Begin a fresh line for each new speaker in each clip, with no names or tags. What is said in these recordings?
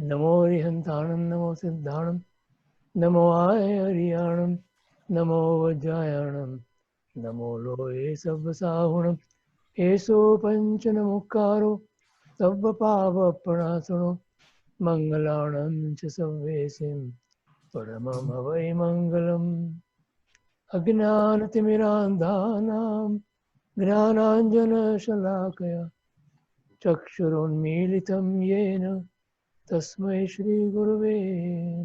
नमो हरिहंताणं नमो सिद्धाणं नमो आय हरियाणं नमो वज्रायणं नमो लोये सव्वसाहुणं एषो पञ्चनमुक्कारो सव्वपापप्रणाशनो मङ्गलाणं च सव्वेसिं परममवै मङ्गलम् अज्ञानतिमिरान्धानां ज्ञानाञ्जनशलाकया चक्षुरुन्मीलितं येन तस्मै श्रीगुरुवे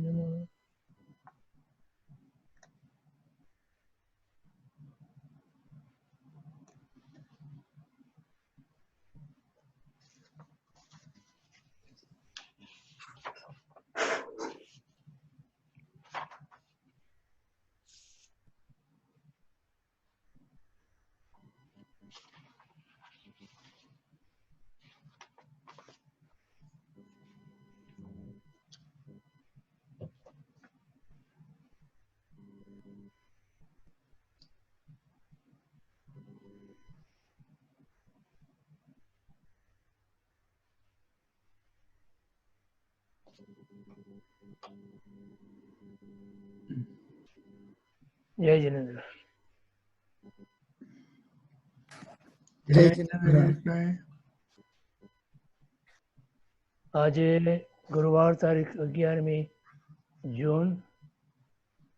नमः। जय जिनेन्द्र।
જય જિનેન્દ્ર।
આજે ગુરુવાર તારીખ 11મી જૂન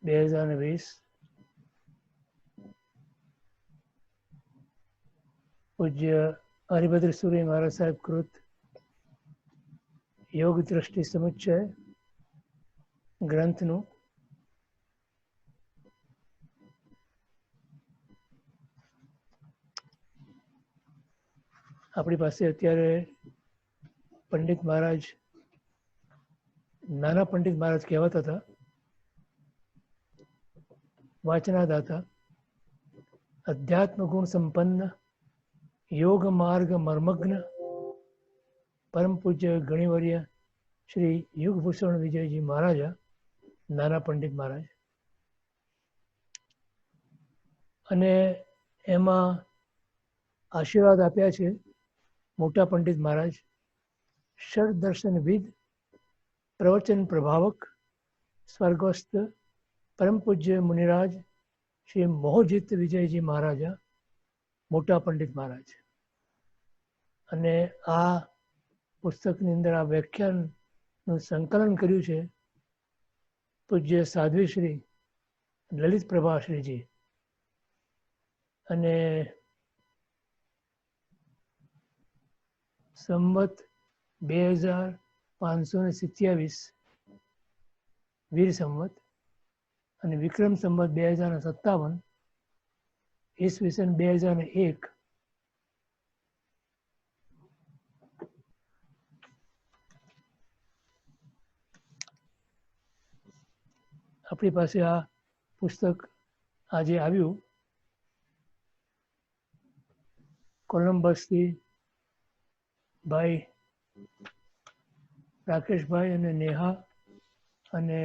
2020 પૂજ્ય હરિભદ્ર સુરી મહારાજ સાહેબ કૃત યોગ દ્રષ્ટિ સમુચ્ચય ગ્રંથનું આપણી પાસે અત્યારે પંડિત મહારાજ, નાના પંડિત મહારાજ કહેવાતા હતા, વાચનાદાતા, અધ્યાત્મ ગુણ સંપન્ન, યોગ માર્ગ મર્મગ્ન, પરમ પૂજ્ય ગણિવર્ય શ્રી યુગભૂષણ વિજયજી મહારાજા, નાના પંડિત મહારાજ. અને એમાં આશીર્વાદ આપ્યા છે મોટા પંડિત મહારાજ, ષડદર્શનવિદ, પ્રવચન પ્રભાવક, સ્વર્ગસ્થ પરમ પૂજ્ય મુનિરાજ શ્રી મોહજીત વિજયજી મહારાજા, મોટા પંડિત મહારાજ. અને આ પુસ્તકની અંદર આ વ્યાખ્યાનનું સંકલન કર્યું છે પૂજ્ય સાધ્વી શ્રી લલિત પ્રભાશ્રીજી. અને સંવત 2527 વીર સંવત અને વિક્રમ સંવત 2057 ઈસવીસન 2001 આપણી પાસે આ પુસ્તક આજે આવ્યું. કોલંબસથી ભાઈ રાકેશભાઈ અને નેહા અને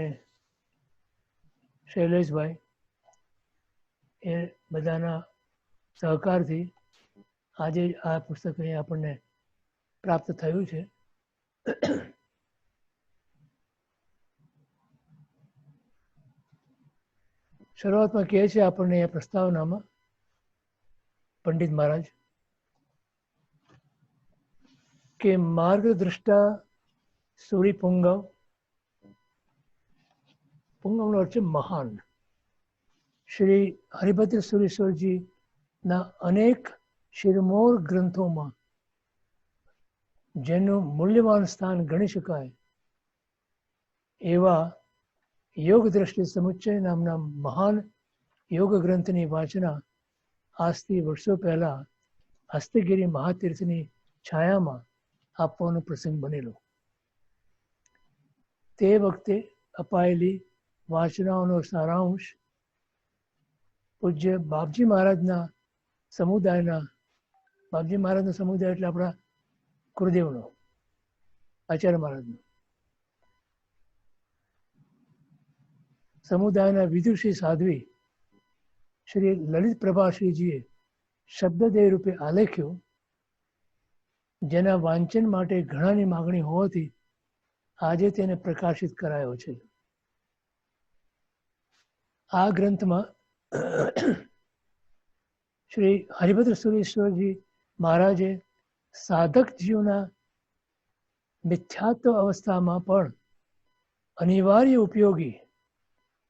શૈલેષભાઈ એ બધાના સહકારથી આજે આ પુસ્તક અહીં આપણને પ્રાપ્ત થયું છે. શરૂઆતમાં કહે છે આપણને એ પ્રસ્તાવનામાં પંડિત મહારાજ કે માર્ગદ્રષ્ટા સુરી પુંગવ, પુંગવનો અર્થ છે મહાન, શ્રી હરિભદ્ર સુરીશ્વરજીના અનેક શિરમોર ગ્રંથોમાં જેનું મૂલ્યવાન સ્થાન ગણી શકાય એવા યોગ દ્રષ્ટિ સમુચ્ચય નામના મહાન યોગ ગ્રંથની વાચના આજથી વર્ષો પહેલા હસ્તગીરી મહાતીર્થની છાયામાં આપવાનો પ્રસંગ બનેલો. તે વખતે અપાયેલી વાચનાઓનો સારાંશ પૂજ્ય બાપજી મહારાજના સમુદાયના, બાપજી મહારાજનો સમુદાય એટલે આપણા ગુરુદેવનો, આચાર્ય મહારાજનો સમુદાયના વિદુષી સાધ્વી શ્રી લલિત પ્રભાશ્રીજીએ શબ્દદેહ રૂપે આલેખ્યો, જેના વાંચન માટે ઘણાની માગણી હોવાથી આજે તેને પ્રકાશિત કરાયો છે. આ ગ્રંથમાં શ્રી હરિભદ્ર સુરેશ્વરજી મહારાજે સાધક જીવના મિથ્યાત્વ અવસ્થામાં પણ અનિવાર્ય ઉપયોગી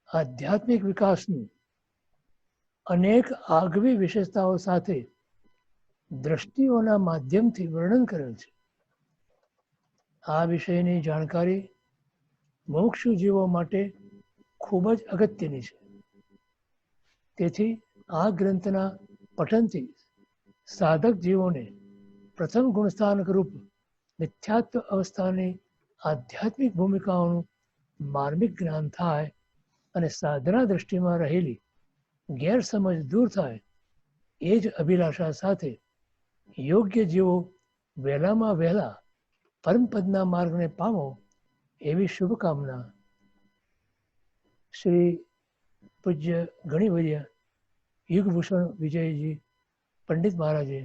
આધ્યાત્મિક વિકાસની અનેક આગવી વિશેષતાઓ સાથે દ્રષ્ટિઓના માધ્યમથી વર્ણન કરેલ છે. આ વિષયની જાણકારી મોક્ષ જીવો માટે ખૂબ જ અગત્યની છે. તેથી આ ગ્રંથના પઠનથી સાધક જીવોને પ્રથમ ગુણસ્થાનક રૂપ મિથ્યાત્વ અવસ્થાની આધ્યાત્મિક ભૂમિકાઓનું માર્મિક જ્ઞાન થાય અને સાધના દ્રષ્ટિમાં રહેલી ગેરસમજ દૂર થાય એ જ અભિલાષા સાથે યોગ્ય જીવો વહેલામાં વહેલા પરમપદના માર્ગને પામો એવી શુભકામના શ્રી પૂજ્ય ગણિવર્ય યુગભૂષણ વિજયજી પંડિત મહારાજે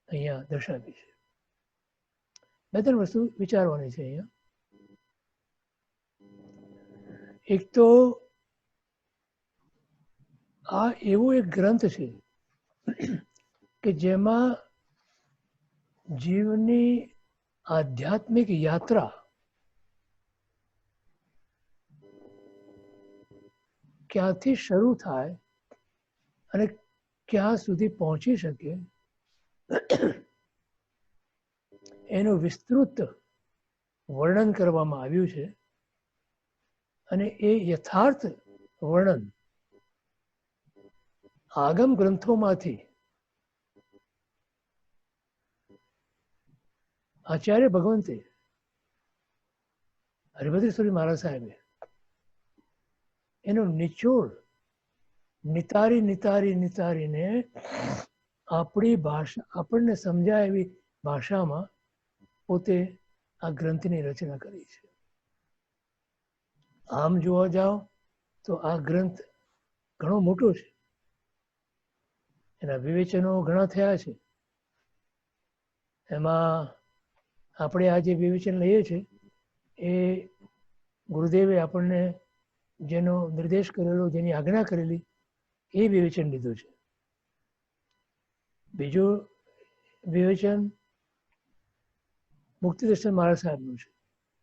અહીંયા દર્શાવી છે. બે ત્રણ વસ્તુ વિચારવાની છે અહીંયા. એક તો આ એવો એક ગ્રંથ છે કે જેમાં જીવની આધ્યાત્મિક યાત્રા ક્યાંથી શરૂ થાય અને ક્યાં સુધી પહોંચી શકે એનું વિસ્તૃત વર્ણન કરવામાં આવ્યું છે. અને એ યથાર્થ વર્ણન આગમ ગ્રંથોમાંથી આચાર્ય ભગવંતે હરિભદ્રેશ્વરી મહારાજ સાહેબે એનો નિચોડ નિતારીને આપણી ભાષા આપણને સમજાય એવી ભાષામાં પોતે આ ગ્રંથની રચના કરી છે. આમ જોવા જાઓ તો આ ગ્રંથ ઘણો મોટો છે. એના વિવેચનો ઘણા થયા છે. એમાં આપણે આ જે વિવેચન લઈએ છીએ એ ગુરુદેવે આપણને જેનો નિર્દેશ કરેલો, જેની આજ્ઞા કરેલી એ વિવેચન લીધું છે. બીજું વિવેચન મુક્તિદર્શન મહારાજ સાહેબનું છે,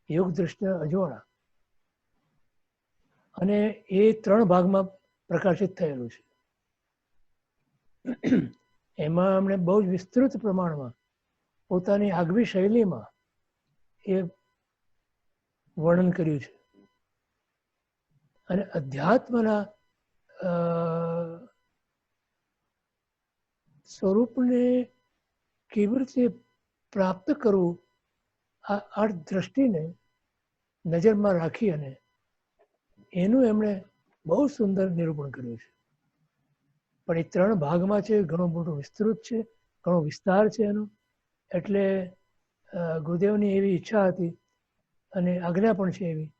યોગ દ્રષ્ટિના અજવાળા, અને એ 3 ભાગમાં પ્રકાશિત થયેલું છે. એમાં એમણે બહુ જ વિસ્તૃત પ્રમાણમાં પોતાની આગવી શૈલીમાં એ વર્ણન કર્યું છે. અને અધ્યાત્મના સ્વરૂપને કેવી રીતે પ્રાપ્ત કરવું આ દ્રષ્ટિને નજરમાં રાખી અને એનું એમણે બહુ સુંદર નિરૂપણ કર્યું છે. પણ એ 3 ભાગમાં છે, ઘણો મોટો વિસ્તૃત છે, ઘણો વિસ્તાર છે એનો. એટલે ગુરુદેવની એવી ઈચ્છા હતી અને આજ્ઞા પણ છે એવી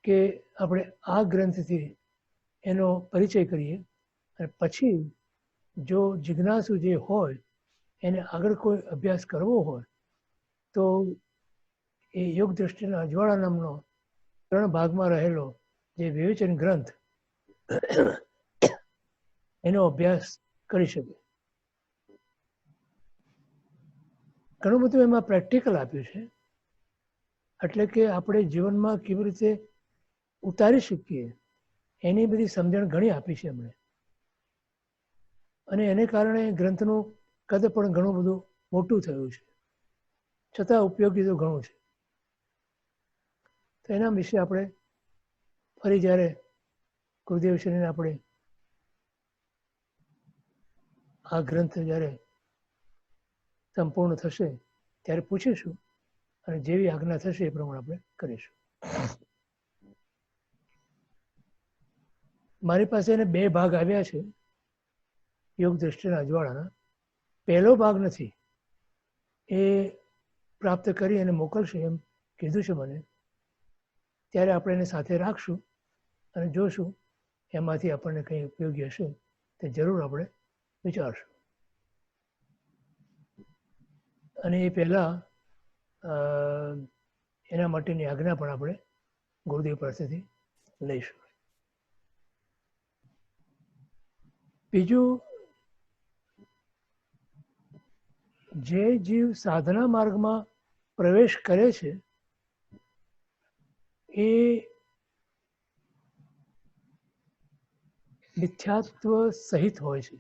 કે આપણે આ ગ્રંથથી એનો પરિચય કરીએ અને પછી જો જિજ્ઞાસુ જે હોય એને આગળ કોઈ અભ્યાસ કરવો હોય તો એ યોગ દ્રષ્ટિના અજવાળા નામનો 3 ભાગમાં રહેલો જે વિવેચન ગ્રંથ એનો અભ્યાસ કરી શકે. ઘણું બધું એમાં પ્રેક્ટિકલ આપ્યું છે. એટલે કે આપણે જીવનમાં કેવી રીતે ઉતારી શકીએ એની બધી સમજણ ઘણી આપી છે એમણે. અને એને કારણે ગ્રંથનું કદ પણ ઘણું બધું મોટું થયું છે, છતાં ઉપયોગી તો ઘણું છે. તો એના વિશે આપણે ફરી જ્યારે ગુરુદેવશ્રીને આપણે આ ગ્રંથ જ્યારે સંપૂર્ણ થશે ત્યારે પૂછીશું અને જેવી આજ્ઞા થશે એ પ્રમાણે આપણે કરીશું. મારી પાસે એને 2 ભાગ આવ્યા છે યોગ દ્રષ્ટિના અજવાળાના. પહેલો ભાગ નથી, એ પ્રાપ્ત કરી અને મોકલશે એમ કીધું છે મને. ત્યારે આપણે એને સાથે રાખશું અને જોશું એમાંથી આપણને કંઈ ઉપયોગી હશે તે જરૂર આપણે વિચારશું. અને એ પહેલાં એના માટેની આજ્ઞા પણ આપણે ગુરુદેવ પાસેથી લઈશું. બીજું, જે જીવ સાધના માર્ગમાં પ્રવેશ કરે છે એ મિથ્યાત્વ સહિત હોય છે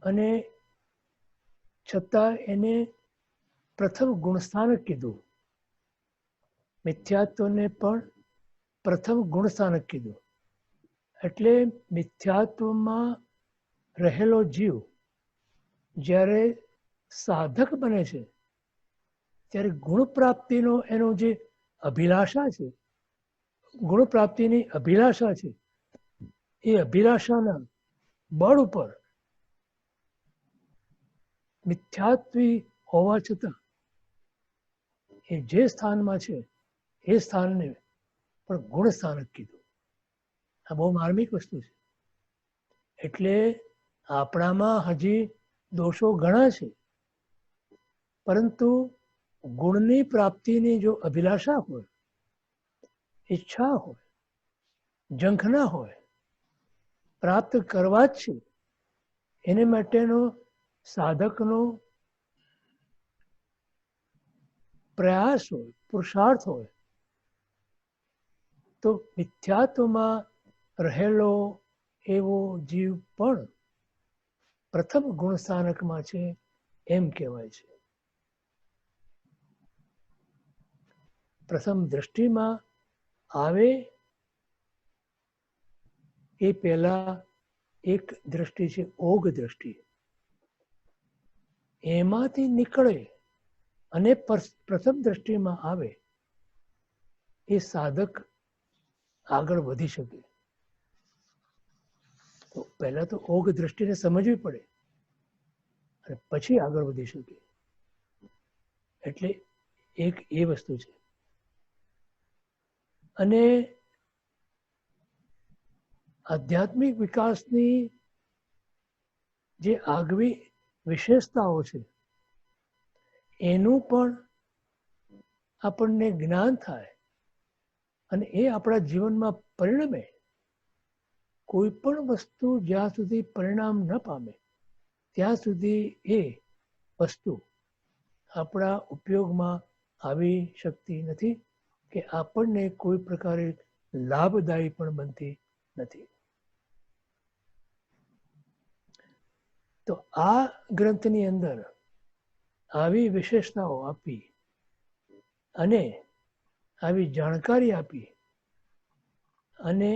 અને છતાં એને પ્રથમ ગુણસ્થાનક કીધું. મિથ્યાત્વને પણ પ્રથમ ગુણસ્થાનક કીધું. એટલે મિથ્યાત્વમાં રહેલો જીવ જ્યારે સાધક બને છે ત્યારે ગુણ પ્રાપ્તિનો એનો જે અભિલાષા છે, ગુણ પ્રાપ્તિની અભિલાષા છે, એ અભિલાષાના બળ ઉપર મિથ્યાત્વી હોવા છતાં એ જે સ્થાનમાં છે એ સ્થાનને પણ ગુણ સ્થાનક કીધું. આ બહુ માર્મિક વસ્તુ છે. એટલે આપણામાં હજી દોષો ઘણા છે, પરંતુ ગુણની પ્રાપ્તિની જો અભિલાષા હોય, ઈચ્છા હોય, ઝંખના હોય, પ્રાપ્ત કરવા જ છે, એને માટેનો સાધકનો પ્રયાસ હોય, પુરુષાર્થ હોય, તો મિથ્યાત્વમાં રહેલો એવો જીવ પણ પ્રથમ ગુણસ્થાનકમાં છે એમ કહેવાય છે. પ્રથમ દ્રષ્ટિમાં આવે એ પહેલા એક દ્રષ્ટિ છે ઓગ દ્રષ્ટિ. એમાંથી નીકળે અને પ્રથમ દ્રષ્ટિમાં આવે એ સાધક આગળ વધી શકે. તો પહેલા તો ઓગ દ્રષ્ટિને સમજવી પડે અને પછી આગળ વધી શકે. એટલે એક એ વસ્તુ છે. અને આધ્યાત્મિક વિકાસની જે આગવી વિશેષતાઓ છે એનું પણ આપણને જ્ઞાન થાય અને એ આપણા જીવનમાં પરિણમે. કોઈ પણ વસ્તુ જ્યાં સુધી પરિણામ ન પામે ત્યાં સુધી એ વસ્તુ આપણા ઉપયોગમાં આવી શકતી નથી કે આપણને કોઈ પ્રકારે લાભદાયી પણ બનતી નથી. તો આ ગ્રંથની અંદર આવી વિશેષતાઓ આપી અને આવી જાણકારી આપી અને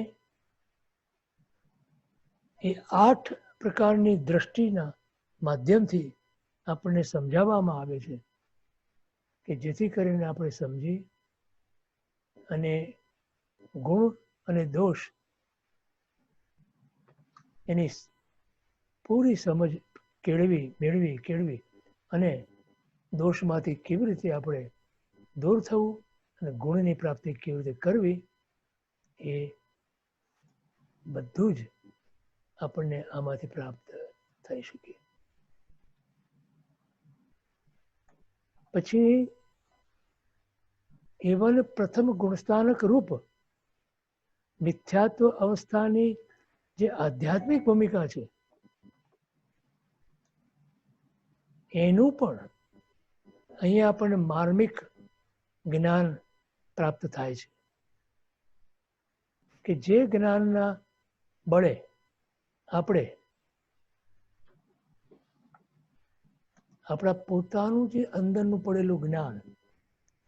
એ 8 પ્રકારની દ્રષ્ટિના માધ્યમથી આપણને સમજાવવામાં આવે છે કે જેથી કરીને આપણે સમજી અને ગુણ અને દોષ એની પૂરી સમજ કેળવી અને દોષમાંથી કેવી રીતે આપણે દૂર થવું અને ગુણની પ્રાપ્તિ કેવી રીતે કરવી એ બધું જ આપણને આમાંથી પ્રાપ્ત થઈ શકે. પછી એવન પ્રથમ ગુણસ્થાનક રૂપ મિથ્યાત્વ અવસ્થાની જે આધ્યાત્મિક ભૂમિકા છે એનું પણ અહીંયા આપણને માર્મિક જ્ઞાન પ્રાપ્ત થાય છે કે જે જ્ઞાનના બળે આપણે આપણા પોતાનું જે અંદરનું પડેલું જ્ઞાન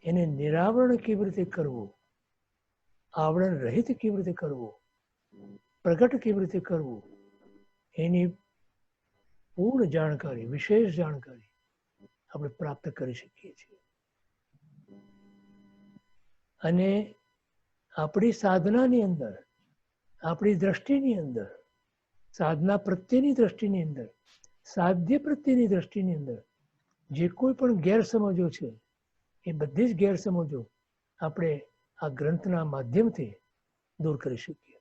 એને નિરાવરણ કેવી રીતે કરવું, આવરણ રહિત કેવી રીતે કરવું, પ્રગટ કેવી રીતે કરવું, એની પૂર્ણ જાણકારી, વિશેષ જાણકારી આપણે પ્રાપ્ત કરી શકીએ છીએ. અને આપણી સાધનાની અંદર, આપણી દ્રષ્ટિની અંદર, સાધના પ્રત્યેની દ્રષ્ટિની અંદર, સાધ્ય પ્રત્યેની દ્રષ્ટિની અંદર જે કોઈ પણ ગેરસમજો છે એ બધી જ ગેરસમજો આપણે આ ગ્રંથના માધ્યમથી દૂર કરી શકીએ.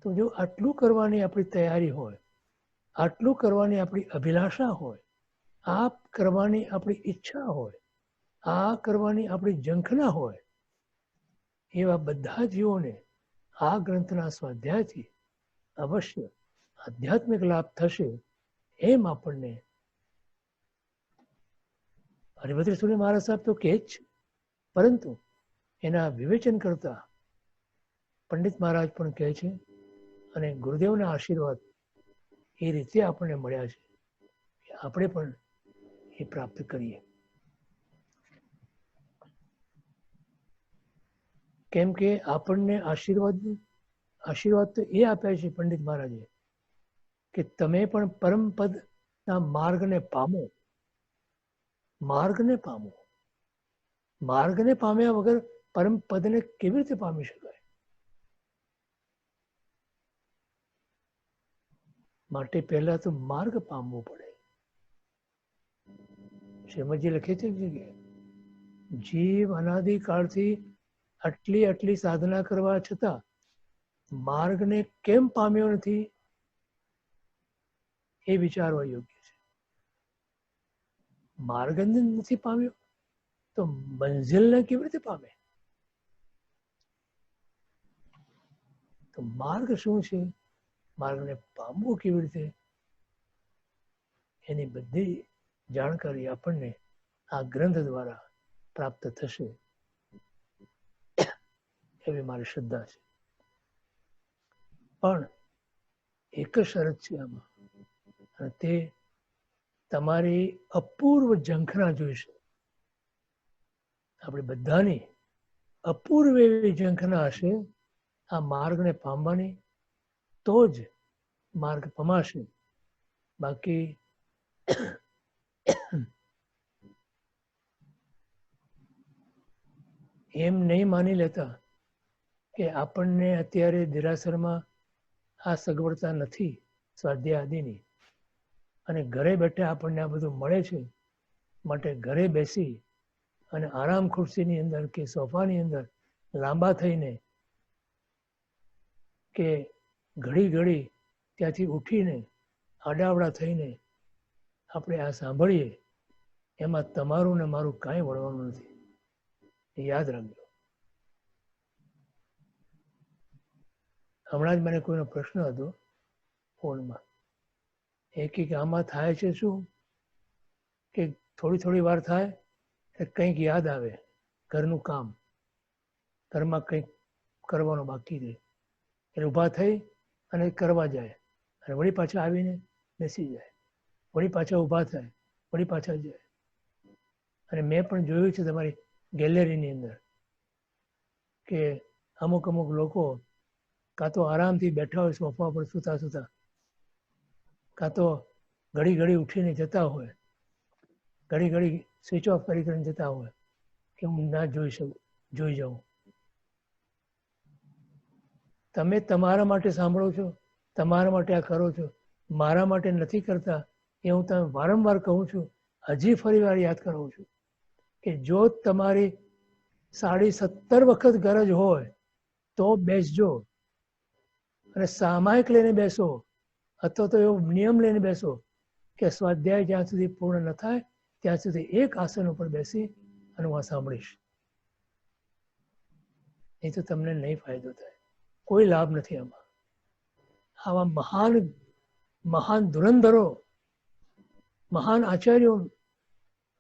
તો જો આટલું કરવાની આપણી તૈયારી હોય આટલું કરવાની આપણી અભિલાષા હોય, આ કરવાની આપણી ઈચ્છા હોય, આ કરવાની આપણી ઝંખના હોય, એવા બધા જીવોને આ ગ્રંથના સ્વાધ્યાયથી અવશ્ય આધ્યાત્મિક લાભ થશે એમ આપણને હરિભદ્ર સુરી મહારાજ સાહેબ તો કહે જ છે, પરંતુ એના વિવેચન કરતા પંડિત મહારાજ પણ કહે છે અને ગુરુદેવના આશીર્વાદ એ રીતે આપણને મળ્યા છે કે આપણે પણ એ પ્રાપ્ત કરીએ. કેમ કે આપણને આશીર્વાદ તો એ આપ્યા છે પંડિત મહારાજે કે તમે પણ પરમ પદના માર્ગને પામો. માર્ગને પામો. માર્ગને પામ્યા વગર પરમ પદને કેવી રીતે પામી શકાય? માટે પહેલા તો માર્ગ પામવો પડે. શ્રીમદજી લખે છે કે જીવ અનાદિકાળથી આટલી સાધના કરવા છતાં માર્ગને કેમ પામ્યો નથી એ વિચારવા યોગ્ય છે. માર્ગને નથી પામ્યો તો મંઝિલને કેવી રીતે પામે? તો માર્ગ શું છે, માર્ગને પામવું કેવી રીતે, એની બધી જાણકારી આપણને આ ગ્રંથ દ્વારા પ્રાપ્ત થશે એવી મારી શ્રદ્ધા છે. પણ એક જ શરત છે આમાં, અને તે તમારી અપૂર્વ ઝંખના જોઈશે. આપણે બધાની અપૂર્વ એવી ઝંખના હશે આ માર્ગને પામવાની, તો જ માર્ગ પમાશે. બાકી એમ નહીં માની લેતા કે આપણને અત્યારે દેરાસરમાં આ સગવડતા નથી સ્વાધ્યાય આદિની, અને ઘરે બેઠા આપણને આ બધું મળે છે, માટે ઘરે બેસી અને આરામ ખુરશીની અંદર કે સોફાની અંદર લાંબા થઈને કે ઘડી ત્યાંથી ઉઠીને આડાવડા થઈને આપણે આ સાંભળીએ, એમાં તમારું ને મારું કાંઈ વળવાનું નથી. એ યાદ રાખજો. હમણાં જ મને કોઈનો પ્રશ્ન હતો ફોનમાં, એ કે આમાં થાય છે શું કે થોડી વાર થાય કે કંઈક યાદ આવે, ઘરનું કામ, ઘરમાં કંઈક કરવાનું બાકી રહે, એટલે ઊભા થઈ અને કરવા જાય, અને વળી પાછા આવીને બેસી જાય, વળી પાછા ઊભા થાય, વળી પાછા જાય. અને મેં પણ જોયું છે તમારી ગેલેરીની અંદર કે અમુક લોકો કાં તો આરામથી બેઠા હોય સોફા પર સૂતા, કાં તો ઘડી ઉઠીને જતા હોય, ઘડી સ્વિચ ઓફ કરીને જતા હોય કે હું ના જોઈ જાઉં. તમે તમારા માટે સાંભળો છો, તમારા માટે આ કરો છો, મારા માટે નથી કરતા. એ હું તમે વારંવાર કહું છું, હજી ફરી વાર યાદ કરાવું છું કે જો તમારી 17.5 વખત ગરજ હોય તો બેસજો, અને સામાયિક લઈને બેસો, અથવા તો એવો નિયમ લઈને બેસો કે સ્વાધ્યાય જ્યાં સુધી પૂર્ણ ન થાય ત્યાં સુધી એક આસન ઉપર બેસી અને હું સાંભળીશ. નહીં તો તમને નહીં ફાયદો થાય, કોઈ લાભ નથી આમાં. આવા મહાન ધુરંધરો, મહાન આચાર્યો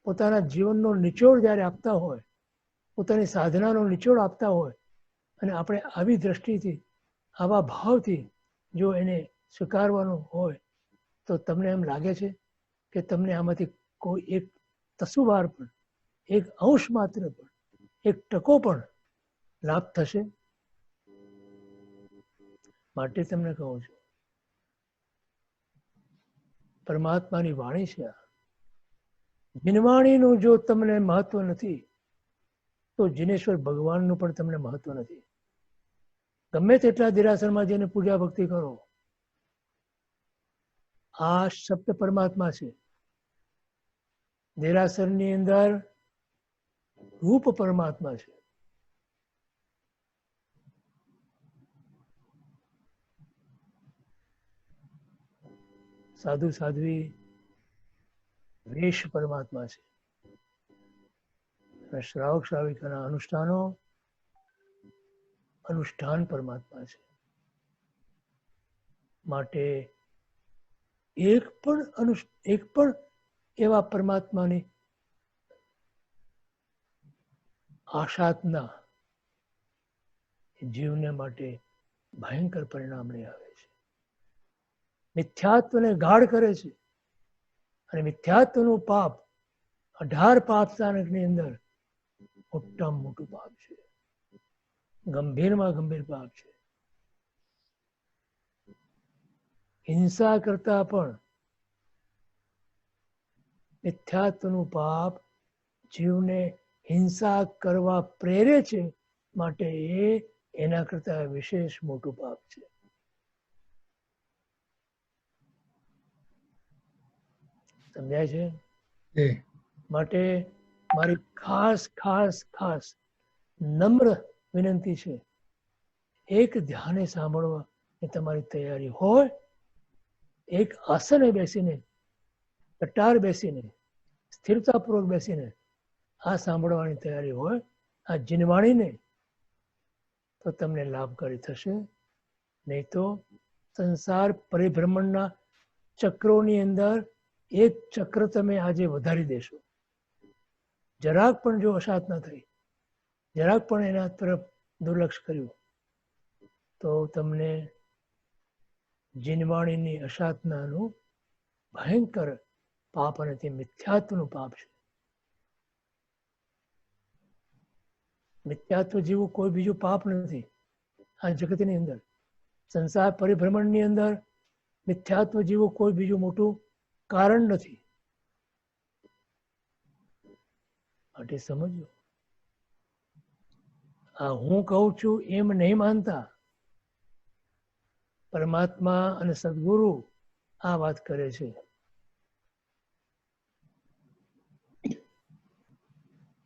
પોતાના જીવનનો નિચોડ જ્યારે આપતા હોય, પોતાની સાધનાનો નિચોડ આપતા હોય, અને આપણે આવી દ્રષ્ટિથી, આવા ભાવથી જો એને સ્વીકારવાનું હોય, તો તમને એમ લાગે છે કે તમને આમાંથી કોઈ એક તસુવાર પણ, એક અંશ માત્ર પણ, એક ટકો પણ લાભ થશે? માટે તમને કહું છું, પરમાત્માની વાણી છે આ. જીનવાણીનું જો તમને મહત્વ નથી તો જીનેશ્વર ભગવાનનું પણ તમને મહત્વ નથી. ગમે તેટલા દેરાસરમાં જઈને પૂજા ભક્તિ કરો, આ શબ્દ પરમાત્મા છે. દેરાસરની અંદર રૂપ પરમાત્મા છે. સાધુ સાધ્વી વેશ પરમાત્મા છે અને શ્રાવક શ્રાવિકાના અનુષ્ઠાનો અનુષ્ઠાન પરમાત્મા છે. માટે એક પણ એવા પરમાત્માની આશાતના જીવને માટે ભયંકર પરિણામ લઈ આવે છે. મિથ્યાત્વને ગાઢ કરે છે અને મિથ્યાત્વનું પાપ 18 પાપ સ્થાનકની અંદર મોટામાં મોટું પાપ છે, ગંભીરમાં ગંભીર પાપ છે. હિંસા કરતા પણ મિથ્યાત્વનું પાપ જીવને હિંસા કરવા પ્રેરે છે, માટે એના કરતા વિશેષ મોટું પાપ છે. સમજાય છે? માટે મારી ખાસ ખાસ ખાસ નમ્ર વિનંતી છે, એક ધ્યાને સાંભળવા એ તમારી તૈયારી હોય, એક આસને બેસીને કટાર બેસીને સ્થિરતાપૂર્વક બેસીને આ સાંભળવાની તૈયારી હોય, આ જીનવાણીને, તો તમને લાભકારી થશે. નહીં તો સંસાર પરિભ્રમણના ચક્રોની અંદર એક ચક્ર તમે આજે વધારી દેશો. જરાક પણ જો અશાત ન થઈ, જરાક પણ એના તરફ દુર્લક્ષ કર્યું, તો તમને જીનવાણીની અશાતનાનું ભયંકર પાપ અને તે મિથ્યાત્વનું પાપ છે. મિથ્યાત્વ જેવું કોઈ બીજું પાપ નથી આ જગતની અંદર. સંસાર પરિભ્રમણની અંદર મિથ્યાત્વ જેવું કોઈ બીજું મોટું કારણ નથી. માટે સમજો, આ હું કહું છું એમ નહીં માનતા. પરમાત્મા અને સદગુરુ આ વાત કરે છે.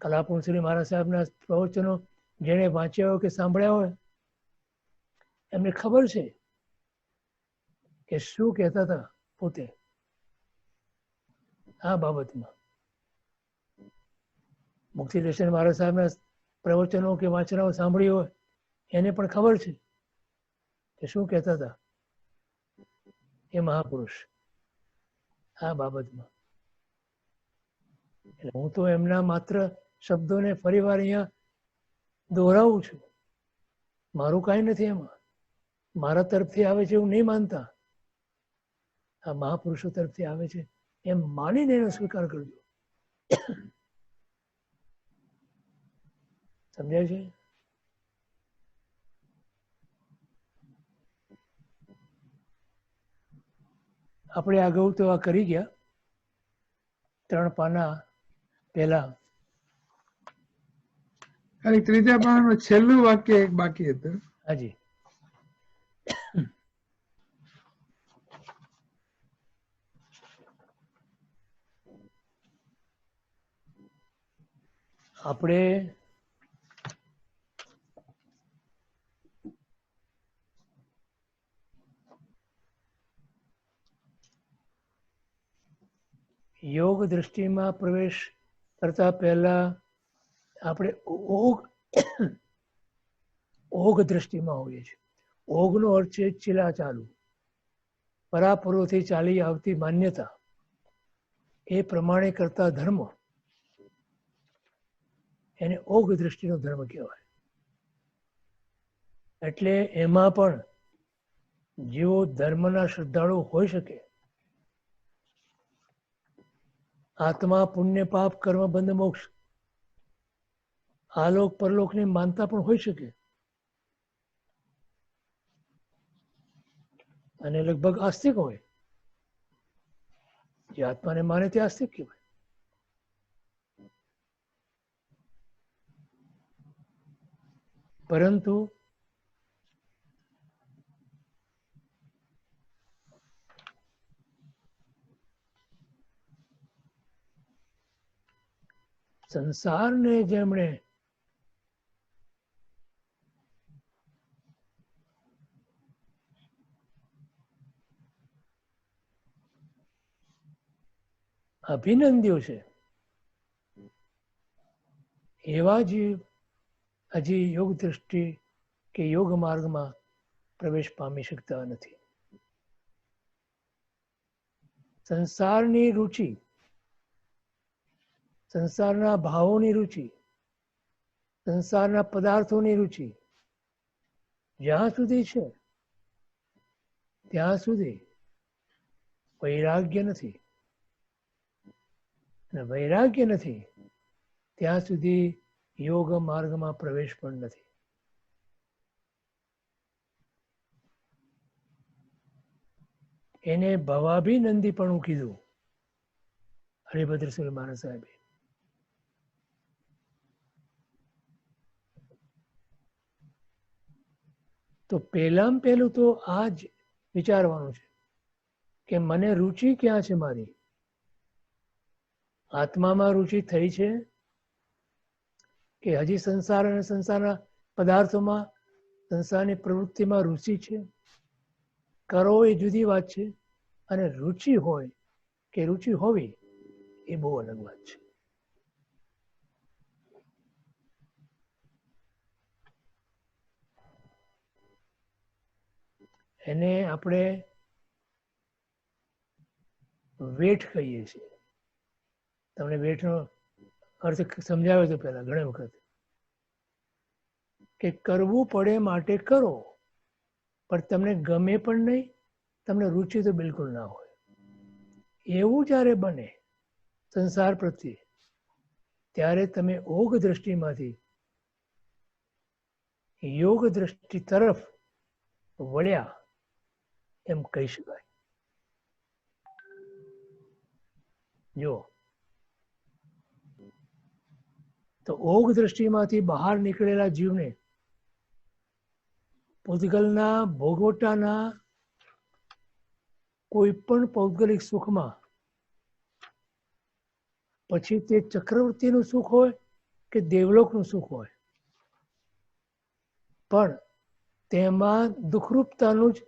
કલાપુર શ્રી મહારાજ સાહેબના પ્રવચનો જેણે વાંચ્યા હોય કે સાંભળ્યા હોય, એમને ખબર છે કે શું કહેતા હતા પોતે આ બાબતમાં. મુક્તિદર્શન મહારાજ સાહેબના પ્રવચનો કે વાંચનાઓ સાંભળી હોય એને પણ ખબર છે કે શું કહેતા હતા એ મહાપુરુષ આ બાબતમાં. એટલે હું તો એમના માત્ર શબ્દોને ફરીવાર અહીંયા દોહરાવું છું. મારું કાંઈ નથી એમાં, મારા તરફથી આવે છે એવું નહીં માનતા. આ મહાપુરુષો તરફથી આવે છે એમ માનીને એનો સ્વીકાર કરજો. સમજાય છે? આપણે અગાઉ તો આ કરી ગયા 3 પાના પહેલા.
ખાલી ત્રીજા પાનાનું છેલ્લું વાક્ય એક બાકી હતું.
હાજી. આપણે યોગ દ્રષ્ટિમાં પ્રવેશ કરતા પહેલા આપણે ઓઘ દ્રષ્ટિમાં હોઈએ છીએ. ઓઘનો અર્થ છે ચીલા ચાલુ, પરાપૂર્વથી ચાલી આવતી માન્યતા, એ પ્રમાણે કરતા ધર્મ, એને ઓઘ દ્રષ્ટિનો ધર્મ કહેવાય. એટલે એમાં પણ જેઓ ધર્મના શ્રદ્ધાળુ હોઈ શકે, આત્મા પુણ્ય પાપ કર્મ બંધ મોક્ષ આલોક પરલોકની માનતા પણ હોઈ શકે, અને લગભગ આસ્તિક હોય. જે આત્માને માને તે આસ્તિક કહેવાય. પરંતુ સંસારને જેમણે અભિનંદ્યો છે એવા જ હજી યોગ દ્રષ્ટિ કે યોગ માર્ગમાં પ્રવેશ પામી શકતા નથી. સંસારની રુચિ, સંસારના ભાવોની રુચિ, સંસારના પદાર્થોની રુચિ જ્યાં સુધી છે ત્યાં સુધી વૈરાગ્ય નથી, અને વૈરાગ્ય નથી ત્યાં સુધી યોગ માર્ગમાં પ્રવેશ પણ નથી. એને ભવાભિનંદીપણું કીધું હરિભદ્ર સુરી મહારાજ સાહેબે. તો પહેલામાં પહેલું તો આ જ વિચારવાનું છે કે મને રુચિ ક્યાં છે મારી? આત્મામાં રુચિ થઈ છે કે હજી સંસાર અને સંસારના પદાર્થોમાં, સંસારની પ્રવૃત્તિમાં રુચિ છે? કરો એ જુદી વાત છે, અને રુચિ હોય કે રુચિ હોવી એ બહુ અલગ વાત છે. એને આપણે વેઠ કહીએ છીએ. તમને વેઠનો અર્થ સમજાવ્યો હતો પહેલા ઘણી વખત, કે કરવું પડે માટે કરો, પણ તમને ગમે પણ નહીં, તમને રુચિ તો બિલકુલ ના હોય. એવું જ્યારે બને સંસાર પ્રત્યે, ત્યારે તમે ઓગ દ્રષ્ટિમાંથી યોગ દ્રષ્ટિ તરફ વળ્યા એમ કહી શકાય. જો તો ઓગ દ્રષ્ટિમાંથી બહાર નીકળેલા જીવને પૂતગલના ભોગવટાના કોઈ પણ પૌદ્ગલિક સુખમાં, પછી તે ચક્રવર્તીનું સુખ હોય કે દેવલોકનું સુખ હોય, પણ તેમાં દુઃખરૂપતાનું જ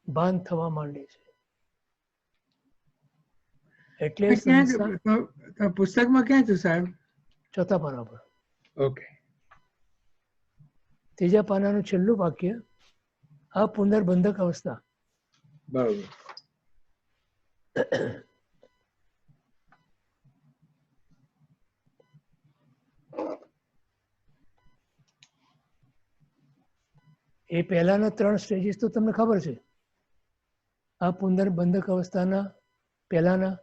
ભાન થવા માંડે છે. એટલે
પુસ્તકમાં ક્યાં છે સાહેબ?
ચોથા પાના પર,
ઓકે,
ત્રીજા પાનાનું છેલ્લું વાક્ય, આ પુનર્બંધક અવસ્થા.
બરોબર.
એ પહેલાના 3 સ્ટેજીસ તો તમને ખબર છે. આ પુનર્બંધક અવસ્થાના પહેલાના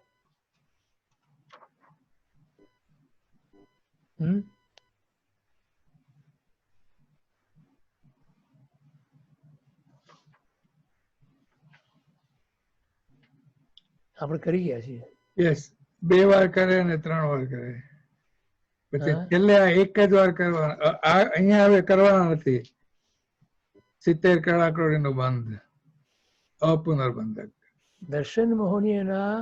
આપણે કરી ગયા છીએ.
યસ, 2 વાર કરે અને 3 વાર કરે, પછી છેલ્લે આ એક જ વાર કરવાના. અહીંયા હવે કરવાના નથી. 70 કળાકડીનો બંધ, અપુનર્બંધક.
દર્શન મોહનીયના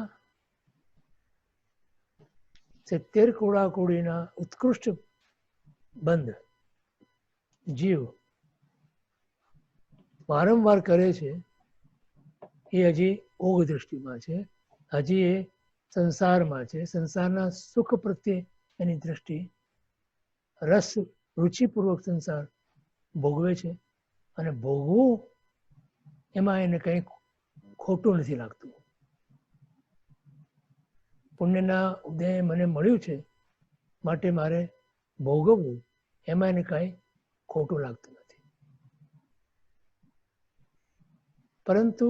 70 કોડાકોડીના ઉત્કૃષ્ટ બંધ જીવ વારંવાર કરે છે. એ હજી ઓગ દ્રષ્ટિમાં છે, હજી એ સંસારમાં છે. સંસારના સુખ પ્રત્યે એની દ્રષ્ટિ, રસ રુચિપૂર્વક સંસાર ભોગવે છે, અને ભોગવું એમાં એને કંઈ ખોટું નથી લાગતું. પુણ્યના ઉદય મને મળ્યું છે માટે મારે ભોગવવું, એમાં એને કાંઈ ખોટું લાગતું નથી. પરંતુ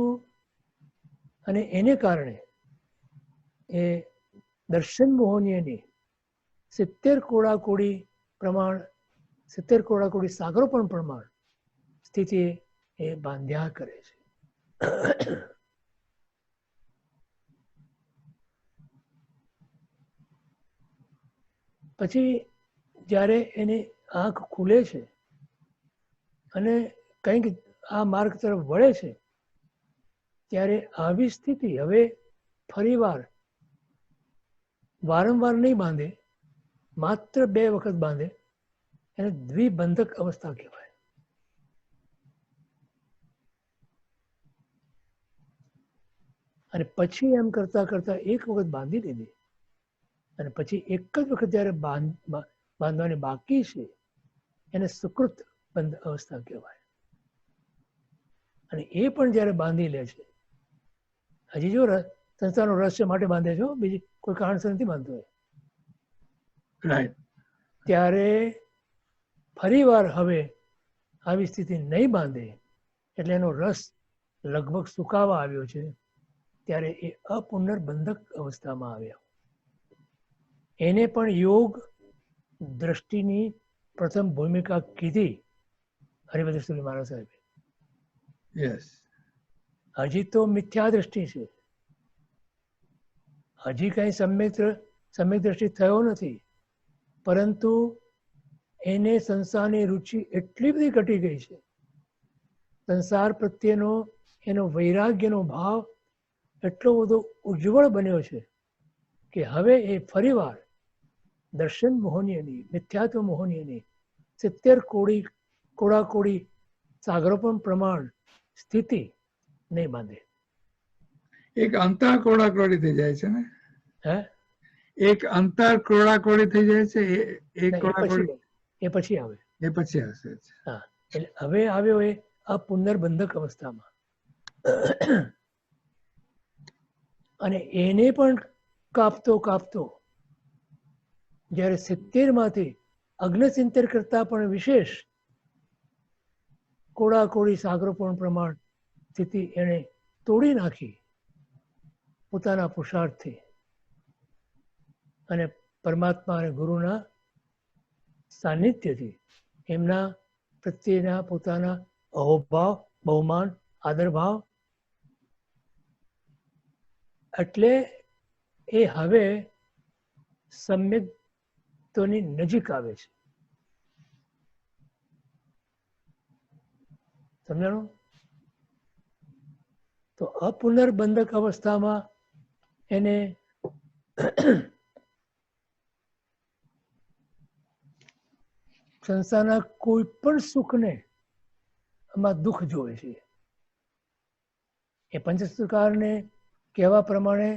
અને એને કારણે એ દર્શન મોહનીયની 70 કોડાકોડી પ્રમાણ, 70 કોડાકોડી સાગરો પણ પ્રમાણ સ્થિતિ એ બાંધ્યા કરે છે. પછી જ્યારે એની આંખ ખુલે છે અને કંઈક આ માર્ગ તરફ વળે છે, ત્યારે આવી સ્થિતિ હવે ફરીવાર વારંવાર નહીં બાંધે, માત્ર 2 વખત બાંધે, એને દ્વિબંધક અવસ્થા કહેવાય. અને પછી એમ કરતા કરતા 1 વખત બાંધી દીધી અને પછી એક જ વખત જ્યારે બાંધવાની બાકી છે એને સુકૃત બંધ અવસ્થા કહેવાય. અને એ પણ જ્યારે બાંધી લે છે, હજી જો સંસારનો રહસ્ય માટે બાંધે છે, બીજી કોઈ કારણસર નથી બાંધતો,
રાઈટ,
ત્યારે ફરીવાર હવે આવી સ્થિતિ નહીં બાંધે એટલે એનો રસ લગભગ સુકાવા આવ્યો છે, ત્યારે એ અપુનર્બંધક અવસ્થામાં આવ્યા. એને પણ યોગ દ્રષ્ટિની પ્રથમ ભૂમિકા કીધી હરિભદ્ર સુરી મહારાજ સાહેબે.
યસ,
હજી તો મિથ્યા દ્રષ્ટિ છે, હજી કઈ સમ્યક દ્રષ્ટિ થયો નથી, પરંતુ એને સંસારની રુચિ એટલી બધી ઘટી ગઈ છે, સંસાર પ્રત્યેનો એનો વૈરાગ્યનો ભાવ એટલો બધો ઉજ્જવળ બન્યો છે કે હવે એ ફરીવાર દર્શન મોહનીયની, મિથ્યાત્વ મોહનીયની 70 કોડાકોડી સાગરોપણ પ્રમાણ સ્થિતિ નહીં બાંધે.
એક અંતર કોડાકોડી થઈ જાય છે ને,
હે
એક અંતર કોડાકોડી થઈ જાય છે, એક
એ
કોડાકોડી
પછી આવે.
એ પછી આવશે.
હા, એટલે હવે આવ્યો એ અપુનર્બંધક અવસ્થામાં. અને એને પણ કાપતો કાપતો જ્યારે 70માંથી અગ્નચિંતન કરતા પણ વિશેષ કોડાકોડી સાગરોપણ પ્રમાણ સ્થિતિ એને તોડી નાખી પોતાના પુરુષાર્થથી અને પરમાત્મા અને ગુરુના સાનિધ્યથી, એમના પ્રત્યેના પોતાના અહોભાવ, બહુમાન, આદરભાવ, એટલે એ હવે સમ્યક્તોની નજીક આવે છે. સમજાણું? તો અપુનર્બંધક અવસ્થામાં એને સંસારના કોઈ પણ સુખને આમાં દુઃખ જોવે છે. એ પંચસંસ્કારને કહેવા પ્રમાણે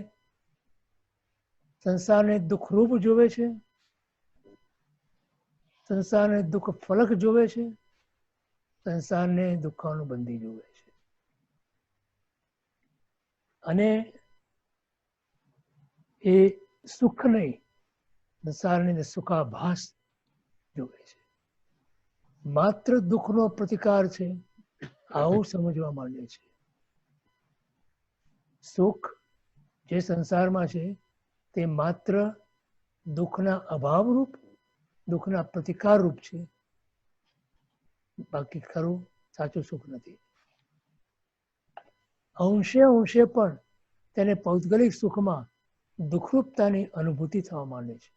સંસારને દુઃખરૂપ જોવે છે, સંસારને દુઃખ ફલક જોવે છે, સંસારને દુઃખાનુબંધી જોવે છે. અને એ સુખ નહીં, સંસારની સુખાભાસ જોવે છે. માત્ર દુઃખનો પ્રતિકાર છે, આવું સમજવા માંડે છે. સુખ જે સંસારમાં છે તે માત્ર દુઃખના અભાવરૂપ, દુઃખના પ્રતિકાર રૂપ છે, બાકી ખરું સાચું સુખ નથી. અંશે અંશે પણ તેને પૌદ્ગલિક સુખમાં દુઃખરૂપતાની અનુભૂતિ થવા માંડે છે.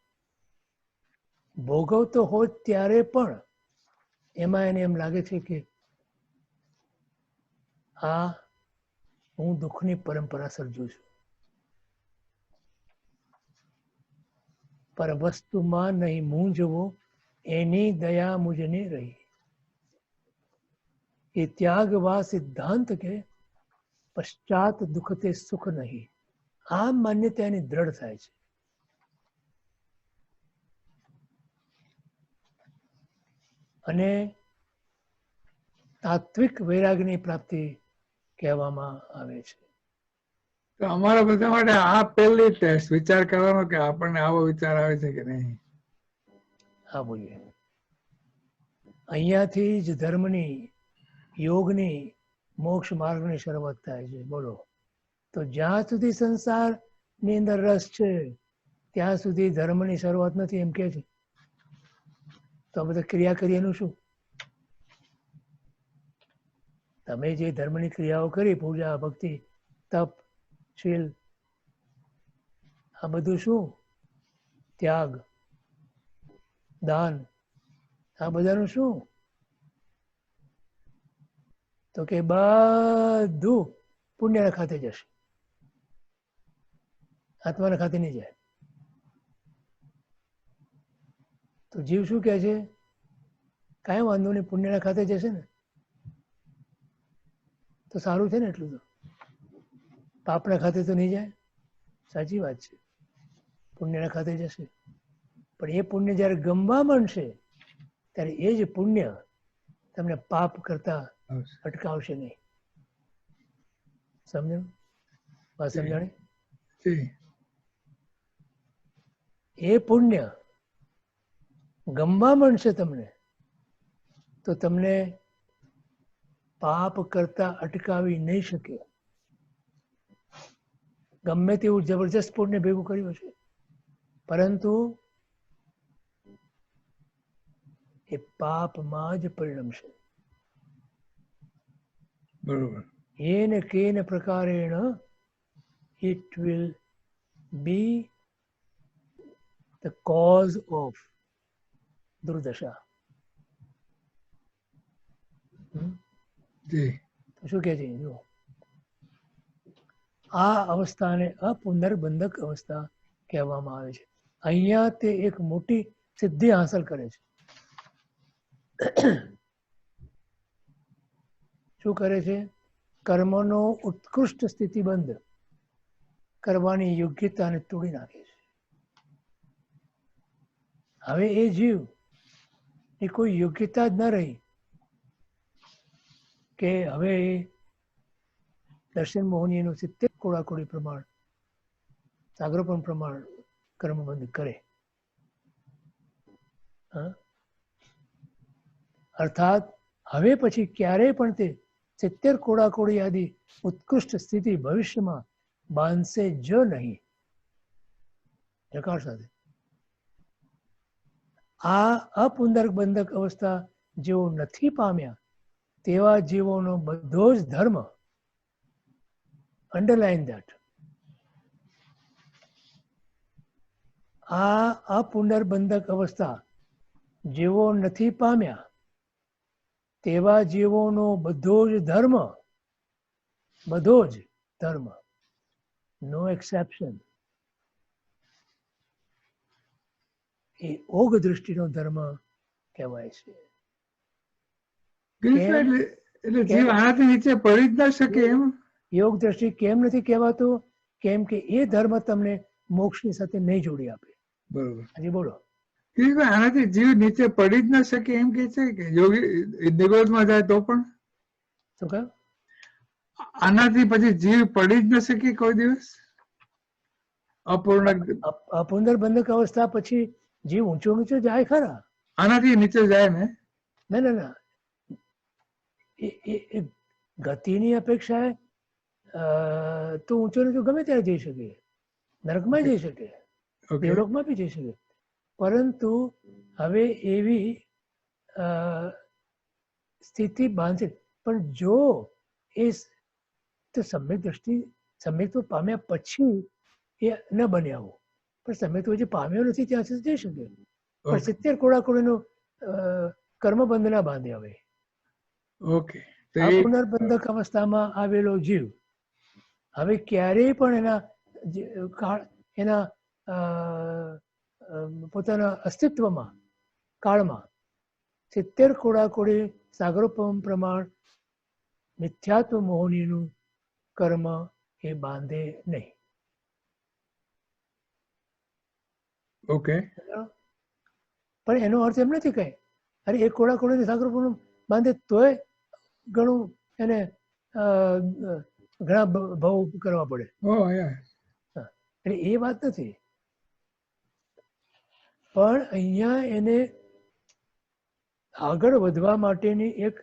ભોગવતો હોય ત્યારે પણ એમાં એને એમ લાગે છે કે આ હું દુઃખની પરંપરા સર્જું છું, પર વસ્તુમાં નહીં મૂંઝવો એની દયા મુજને રહી. એ ત્યાગવા સિદ્ધાંત કે પશ્ચાત દુઃખતે સુખ નહીં. આ માન્યતા એની દ્રઢ થાય છે. અને તાત્વિક વૈરાગ્યની પ્રાપ્તિ કહેવામાં આવે છે.
તો અમારા બધા માટે આ પહેલી ટેસ્ટ વિચાર કરવાનો કે આપણને આવો વિચાર આવે છે કે નહીં.
હા, બોલીએ. અહીંયાથી જ ધર્મની, યોગની, મોક્ષ માર્ગની શરૂઆત થાય છે. બોલો, તો જ્યાં સુધી સંસારની અંદર રસ છે ત્યાં સુધી ધર્મની શરૂઆત નથી એમ કે છે. તો આ બધા ક્રિયા કરીએ એનું શું? તમે જે ધર્મની ક્રિયાઓ કરી, પૂજા, ભક્તિ, તપ, શીલ, આ બધું શું? ત્યાગ, દાન, આ બધાનું શું? તો કે બધું પુણ્યના ખાતે જશે, આત્માના ખાતે નહીં જાય. તો જીવ શું કહે છે? કાંઈ વાંધો નહીં, પુણ્યના ખાતે જશે ને તો સારું છે ને, એટલું તો પાપના ખાતે તો નહીં જાય. સાચી વાત છે. પુણ્યના ખાતે જશે. પણ એ પુણ્ય જ્યારે ગમવા માંડશે ત્યારે એ જ પુણ્ય તમને પાપ કરતા અટકાવશે નહીં. સમજ્યું? વાત સમજાણી?
જી
એ પુણ્ય ગમવા માંડશે તમને તો તમને પાપ કરતા અટકાવી નહીં શકે. ગમે તેવું જબરજસ્ત પુણ્ય ભેગું કર્યું છે, પરંતુ એ પાપમાં જ પરિણમશે.
બરોબર.
येन केन प्रकारेण it will be the cause of દુર્દશા.
જી
શું કહે છે? જો આ અવસ્થાને અપુનર્બંધક અવસ્થા કહેવામાં આવે છે. અહીંયા તે એક મોટી સિદ્ધિ હાંસલ કરે છે. શું કરે છે? કર્મનો ઉત્કૃષ્ટ સ્થિતિબંધ કરવાની યોગ્યતાને તોડી નાખે છે. હવે એ જીવ એ કોઈ યોગ્યતા જ ન રહી કે હવે દર્શન મોહનીયનું 70 કોડાકોડી પ્રમાણ સાગરોપણ પ્રમાણ કર્મબંધ કરે. અર્થાત હવે પછી ક્યારેય પણ તે 70 કોડાકોડી આદિ ઉત્કૃષ્ટ સ્થિતિ ભવિષ્યમાં બાંધશે જ નહીં. જકાર સાથે આ અપુનર્બંધક અવસ્થા જેઓ નથી પામ્યા તેવા જીવોનો બધો જ ધર્મ, અંડરલાઈન ધેટ, આ અપુનર્બંધક અવસ્થા જેવો નથી પામ્યા તેવા જીવોનો બધો જ ધર્મ, નો એક્સેપ્શન, એ ઓગ દૃષ્ટિનો ધર્મ કહેવાય છે.
એટલે જીવ આનાથી નીચે પડી જ ન શકે એમ.
યોગ દ્રષ્ટિ કેમ નથી કહેવાતો? કેમ કે એ ધર્મ તમને મોક્ષની સાથે નહીં જોડી આપે.
બરોબર.
હજી બોલો.
આનાથી જીવ નીચે પડી જ ન શકે એમ કે છે કે યોગી નિરોધમાં જાય તો પણ?
શું કહ્યું?
આનાથી પછી જીવ પડી જ ન શકે કોઈ દિવસ?
અપુનર્બંધક અવસ્થા પછી જીવ ઊંચો ઊંચો જાય ખરા.
આનાથી નીચે જાય ને?
ના, એ ગતિની અપેક્ષાએ તો ઊંચો નીચો ગમે ત્યારે જઈ શકે, નરકમાં જઈ શકે, દેવલોકમાં બી જઈ શકે. પરંતુ હવે એવી સ્થિતિ બાંધશે. પણ જો એ સમ્યક દ્રષ્ટિ સમ્યક્ત્વ પામ્યા પછી એ ન બને આવું, પણ સમ્યક્ત્વ જે પામ્યો નથી ત્યાં સુધી જઈ શકે. પણ 70 કોડાકોડીનો કર્મબંધ ના બાંધે. હવે આ પુનર્બંધક અવસ્થામાં આવેલો જીવ હવે ક્યારેય પણ એના પોતાના અસ્તિત્વમાં કાળમાં 70 કોડાકોડી સાગરોપમ પ્રમાણ મિથ્યાત્વ મોહનીનું કર્મ એ બાંધે નહીં. પણ એનો અર્થ એમ નથી કઈ અરે 1 કોડાકોડી સાગરોપમ બાંધે તોય ઘણું એને ઘણા ભાવ કરવા પડે. એટલે એ વાત નથી. પણ અહીંયા એને આગળ વધવા માટેની એક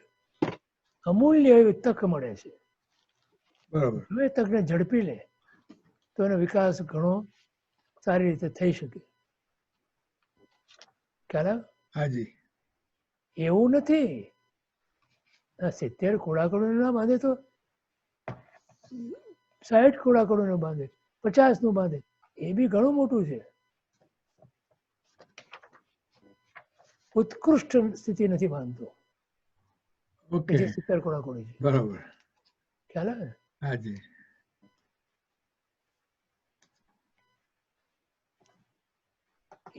અમૂલ્ય એવી તક મળે છે.
બરાબર.
જો એ તકને ઝડપી લે તો એનો વિકાસ ઘણો સારી રીતે થઈ શકે. ખ્યાલ?
હાજી.
એવું નથી 70 કોડાકોડી ના બાંધે તો 60 કોડાકોડી નો બાંધે, 50 નું બાંધે, એ બી ઘણું મોટું છે. ઉત્કૃષ્ટ સ્થિતિ નથી બાંધતો કે જે 70 કોડાકોડી છે.
બરાબર.
ખ્યાલ આવે?
હાજી.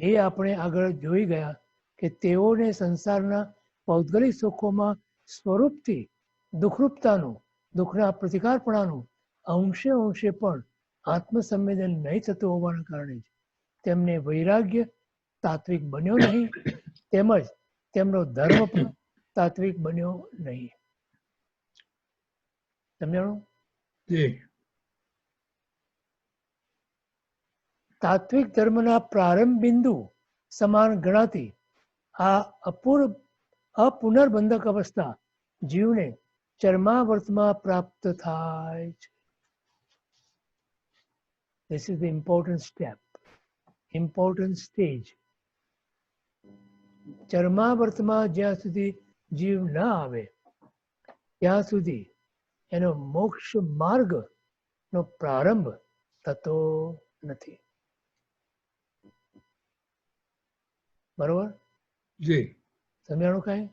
એ આપણે આગળ જોઈ ગયા કે તેઓને સંસારના પૌદ્ગલિક સુખોમાં સ્વરૂપથી દુઃખના પ્રતિકારપણાનું અંશે પણ આત્મસંવેદન નહીં થતું હોવાના કારણે તેમને વૈરાગ્ય તાત્વિક બન્યો નહીં, તેમજ તેમનો ધર્મ પણ તાત્વિક બન્યો નહીં. સમજાણું?
જી
તાત્વિક ધર્મના પ્રારંભ બિંદુ સમાન ગણાતી આ અપુનર્બંધક અવસ્થા જીવને ચરમાવર્તમાં પ્રાપ્ત થાય છે. This is the important step, important stage. ચરમાવર્તમાં જ્યાં સુધી જીવ ન આવે ત્યાં સુધી એનો મોક્ષ માર્ગનો પ્રારંભ થતો નથી. બરોબર?
જી
સમજાણું કાંઈ?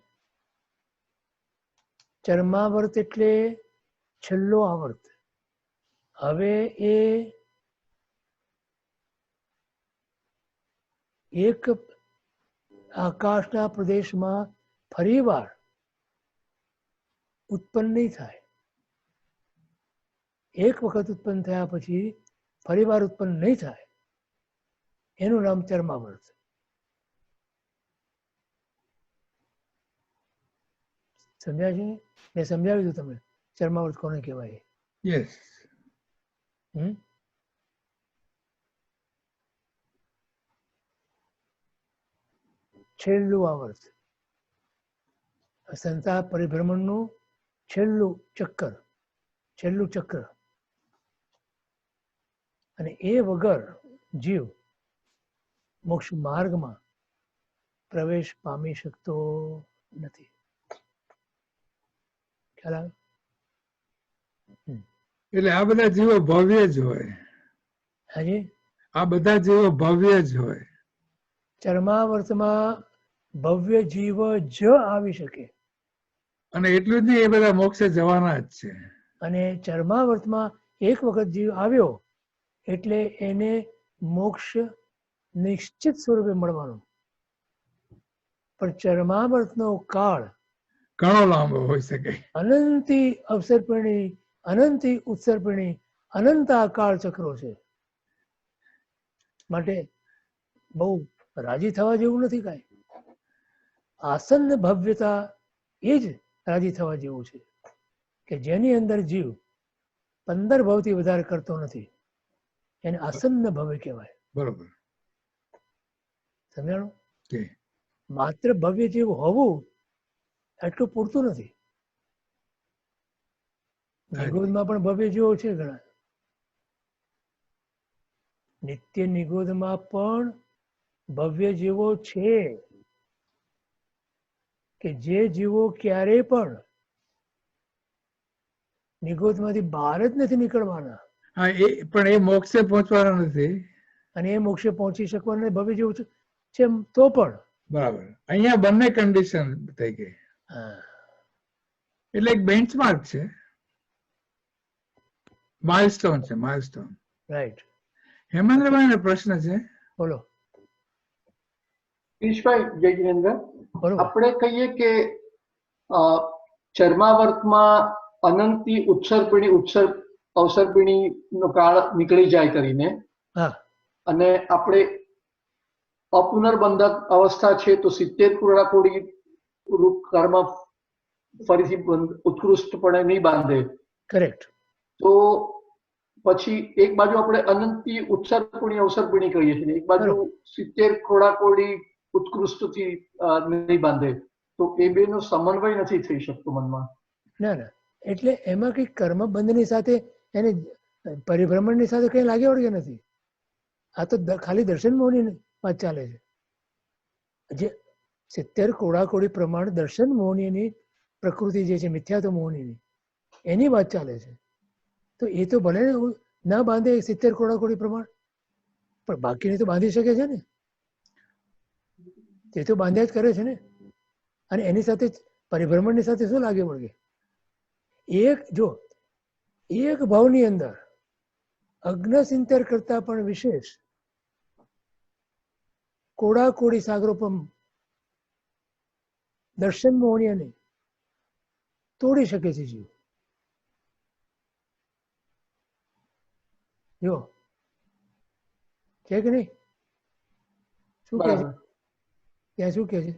ચરમાવર્ત એટલે છેલ્લો આવર્ત. હવે એ એક આકાશના પ્રદેશમાં ફરીવાર ઉત્પન્ન નહીં થાય. એક વખત ઉત્પન્ન થયા પછી ફરીવાર ઉત્પન્ન નહીં થાય. એનું નામ ચરમાવર્ત. સમજ્યા છે? મેં સમજાવી દીધું તમને ચરમાવર્ત કોને કહેવાય.
યસ
છેલ્લું આવર્ત, સંસાર પરિભ્રમણનું છેલ્લું ચક્ર. અને એ વગર જીવ મોક્ષ માર્ગમાં પ્રવેશ પામી શકતો નથી. ખ્યાલ આવે?
એટલે આ બધા જીવો ભવ્ય જ હોય.
હાજી,
આ બધા જીવો ભવ્ય જ હોય.
ચરમાવર્તમાં ભવ્ય જીવ જ આવી શકે.
અને એટલું જ નહીં, એ બધા મોક્ષે જવાના જ છે.
અને ચરમાવર્તમાં એક વખત જીવ આવ્યો એટલે એને મોક્ષ નિશ્ચિત સ્વરૂપે મળવાનો. પણ ચરમાવર્તનો કાળ
ઘણો લાંબો હોઈ શકે.
અનંતી અવસર્પિણી, અનંતી ઉત્સર્પિણી, અનંત આ કાળ ચક્રો છે. માટે બહુ રાજી થવા જેવું નથી કાંઈ. આસન્ન ભવ્યતા એ જ રાજી થવા જેવું છે કે જેની અંદર જીવ 15 ભાવથી વધારે કરતો નથી. એને આસન્ન ભવ્ય કહેવાય.
બરોબર.
સમજાણું?
જી
માત્ર ભવ્ય જીવ હોવું એટલું પૂરતું નથી. નિગોદમાં પણ ભવ્ય જીવો છે ઘણા. નિત્ય નિગોદમાં પણ ભવ્ય જીવો છે કે જે જીવો ક્યારેય પણ નિગોદમાંથી બહાર જ નથી નીકળવાના.
હા, એ પણ એ મોક્ષે પહોંચવાના નથી.
અને એ મોક્ષે પહોંચી શકવાના ભવ્ય જેવું છે તો પણ.
બરાબર. અહીંયા બંને કન્ડિશન થઈ ગઈ. એટલે એક બેન્ચમાર્ક છે, માઇલસ્ટોન છે, માઇલસ્ટોન.
રાઈટ.
હેમેન્દ્રભાઈ પ્રશ્ન છે.
બોલો.
ઈશભાઈ, જય જિનેન્દ્ર.
બરોબર.
આપણે કહીએ કે ચરમાવર્તમાં અનંતી અવસર્પિણી નો કાળ નીકળી જાય કરીને,
હા,
અને આપણે અપુનર્બંધક અવસ્થા છે તો 70 કરોડાકોડી રૂપ કર્મ ફરીથી ઉત્કૃષ્ટપણે નહીં બાંધે.
કરેક્ટ.
તો પછી એક બાજુ આપણે અનંતી ઉત્સર્પિણી અવસર્પિણી કહીએ છીએ, એક બાજુ 70 કરોડાકોડી ઉત્કૃષ્ટથી નહીં બાંધે. તો એ બેનો સમન્વય નથી થઈ શકતો મનમાં.
ના, એટલે એમાં કઈ કર્મ બંધની સાથે એને પરિભ્રમણની સાથે કઈ લાગે વળગે નથી. આ તો ખાલી દર્શન મોહની વાત ચાલે છે. જે 70 કોડાકોડી પ્રમાણ દર્શન મોહનીની પ્રકૃતિ જે છે મિથ્યાત્વ મોહનીની, એની વાત ચાલે છે. તો એ તો ભલે ના બાંધે 70 કોડાકોડી પ્રમાણ, પણ બાકીની તો બાંધી શકે છે ને. તે તો બાંધ્યા જ કરે છે ને. અને એની સાથે પરિભ્રમણની સાથે શું લાગે વળગે? એક ભાવની અંદર અગ્નસિંતર કરતા પણ વિશેષ કોડાકોડી સાગરોપમ દર્શન મોહનીયને તોડી શકે છે જીવ. જો છે કે નહીં? શું કહે છે
બરાબર.
ત્યાં શું કહે છે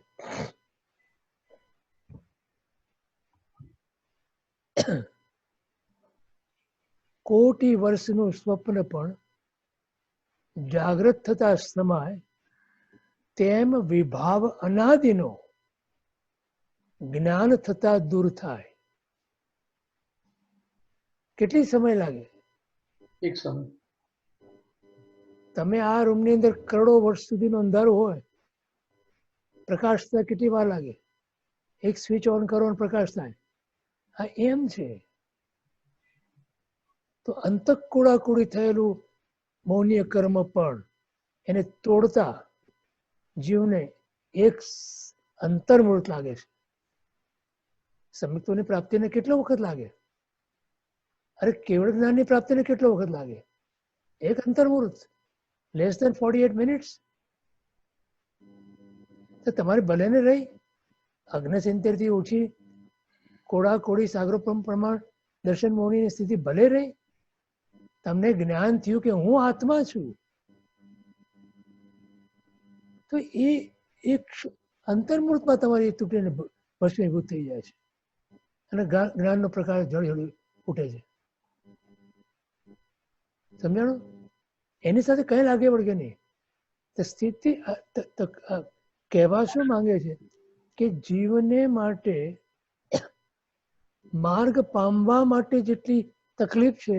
કોટી વર્ષનું સ્વપ્ન પણ જાગૃત થતા સમાય તેમ વિભાવ અનાદિનો જ્ઞાન થતા દૂર થાય. કેટલી સમય લાગે?
એક સમય.
તમે આ રૂમની અંદર કરોડો વર્ષ સુધીનો અંધારું હોય, પ્રકાશ થતા કેટલી વાર લાગે? એક સ્વિચ ઓન કરો અને પ્રકાશ થાય. આ એમ છે. તો અંતઃકુળાકુળી થયેલું મૌનીય કર્મ પણ એને તોડતા જીવને એક અંતર્મુહૂર્ત લાગે છે. સમ્યક્તોની પ્રાપ્તિને કેટલો વખત લાગે? અરે કેવળ જ્ઞાનની પ્રાપ્તિને કેટલો વખત લાગે? એક અંતર્મુહૂર્ત, લેસ દેન 48 મિનિટ્સ. તો તમારે ભલે ને રહી અગ્નસિંતેરથી ઓછી કોડાકોડી સાગરો પ્રમાણ દર્શન મૌનીની સ્થિતિ ભલે રહી, તમને જ્ઞાન થયું કે હું આત્મા છું, તો એ એક અંતર્મુહૂર્તમાં તમારી તૂટીને ભસ્મીભૂત થઈ જાય છે અને જ્ઞાનનો પ્રકાશ જળ ઉઠે છે. સમજાણું? એની સાથે કઈ લાગે વળગે નહીં. તો સ્થિતિ કહેવા શું માંગે છે કે જીવને માટે માર્ગ પામવા માટે જેટલી તકલીફ છે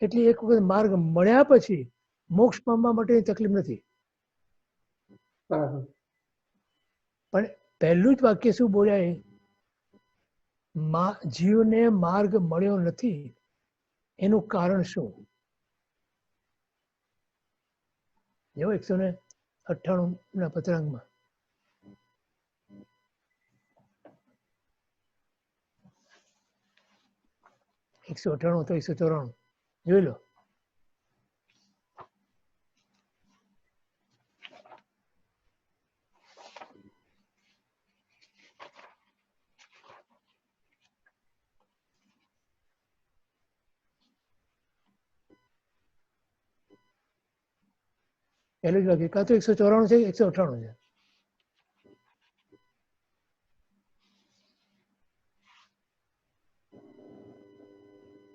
એટલી એક વખત માર્ગ મળ્યા પછી મોક્ષ પામવા માટેની તકલીફ નથી.
બરાબર.
પણ પહેલું જ વાક્ય શું બોલ્યા એ? જીવને માર્ગ મળ્યો નથી એનું કારણ શું? જો 198 ના પત્રાંગમાં તો 194 જોઈ લો. પહેલું જ વાક્ય કાં તો 194 છે, 198 છે.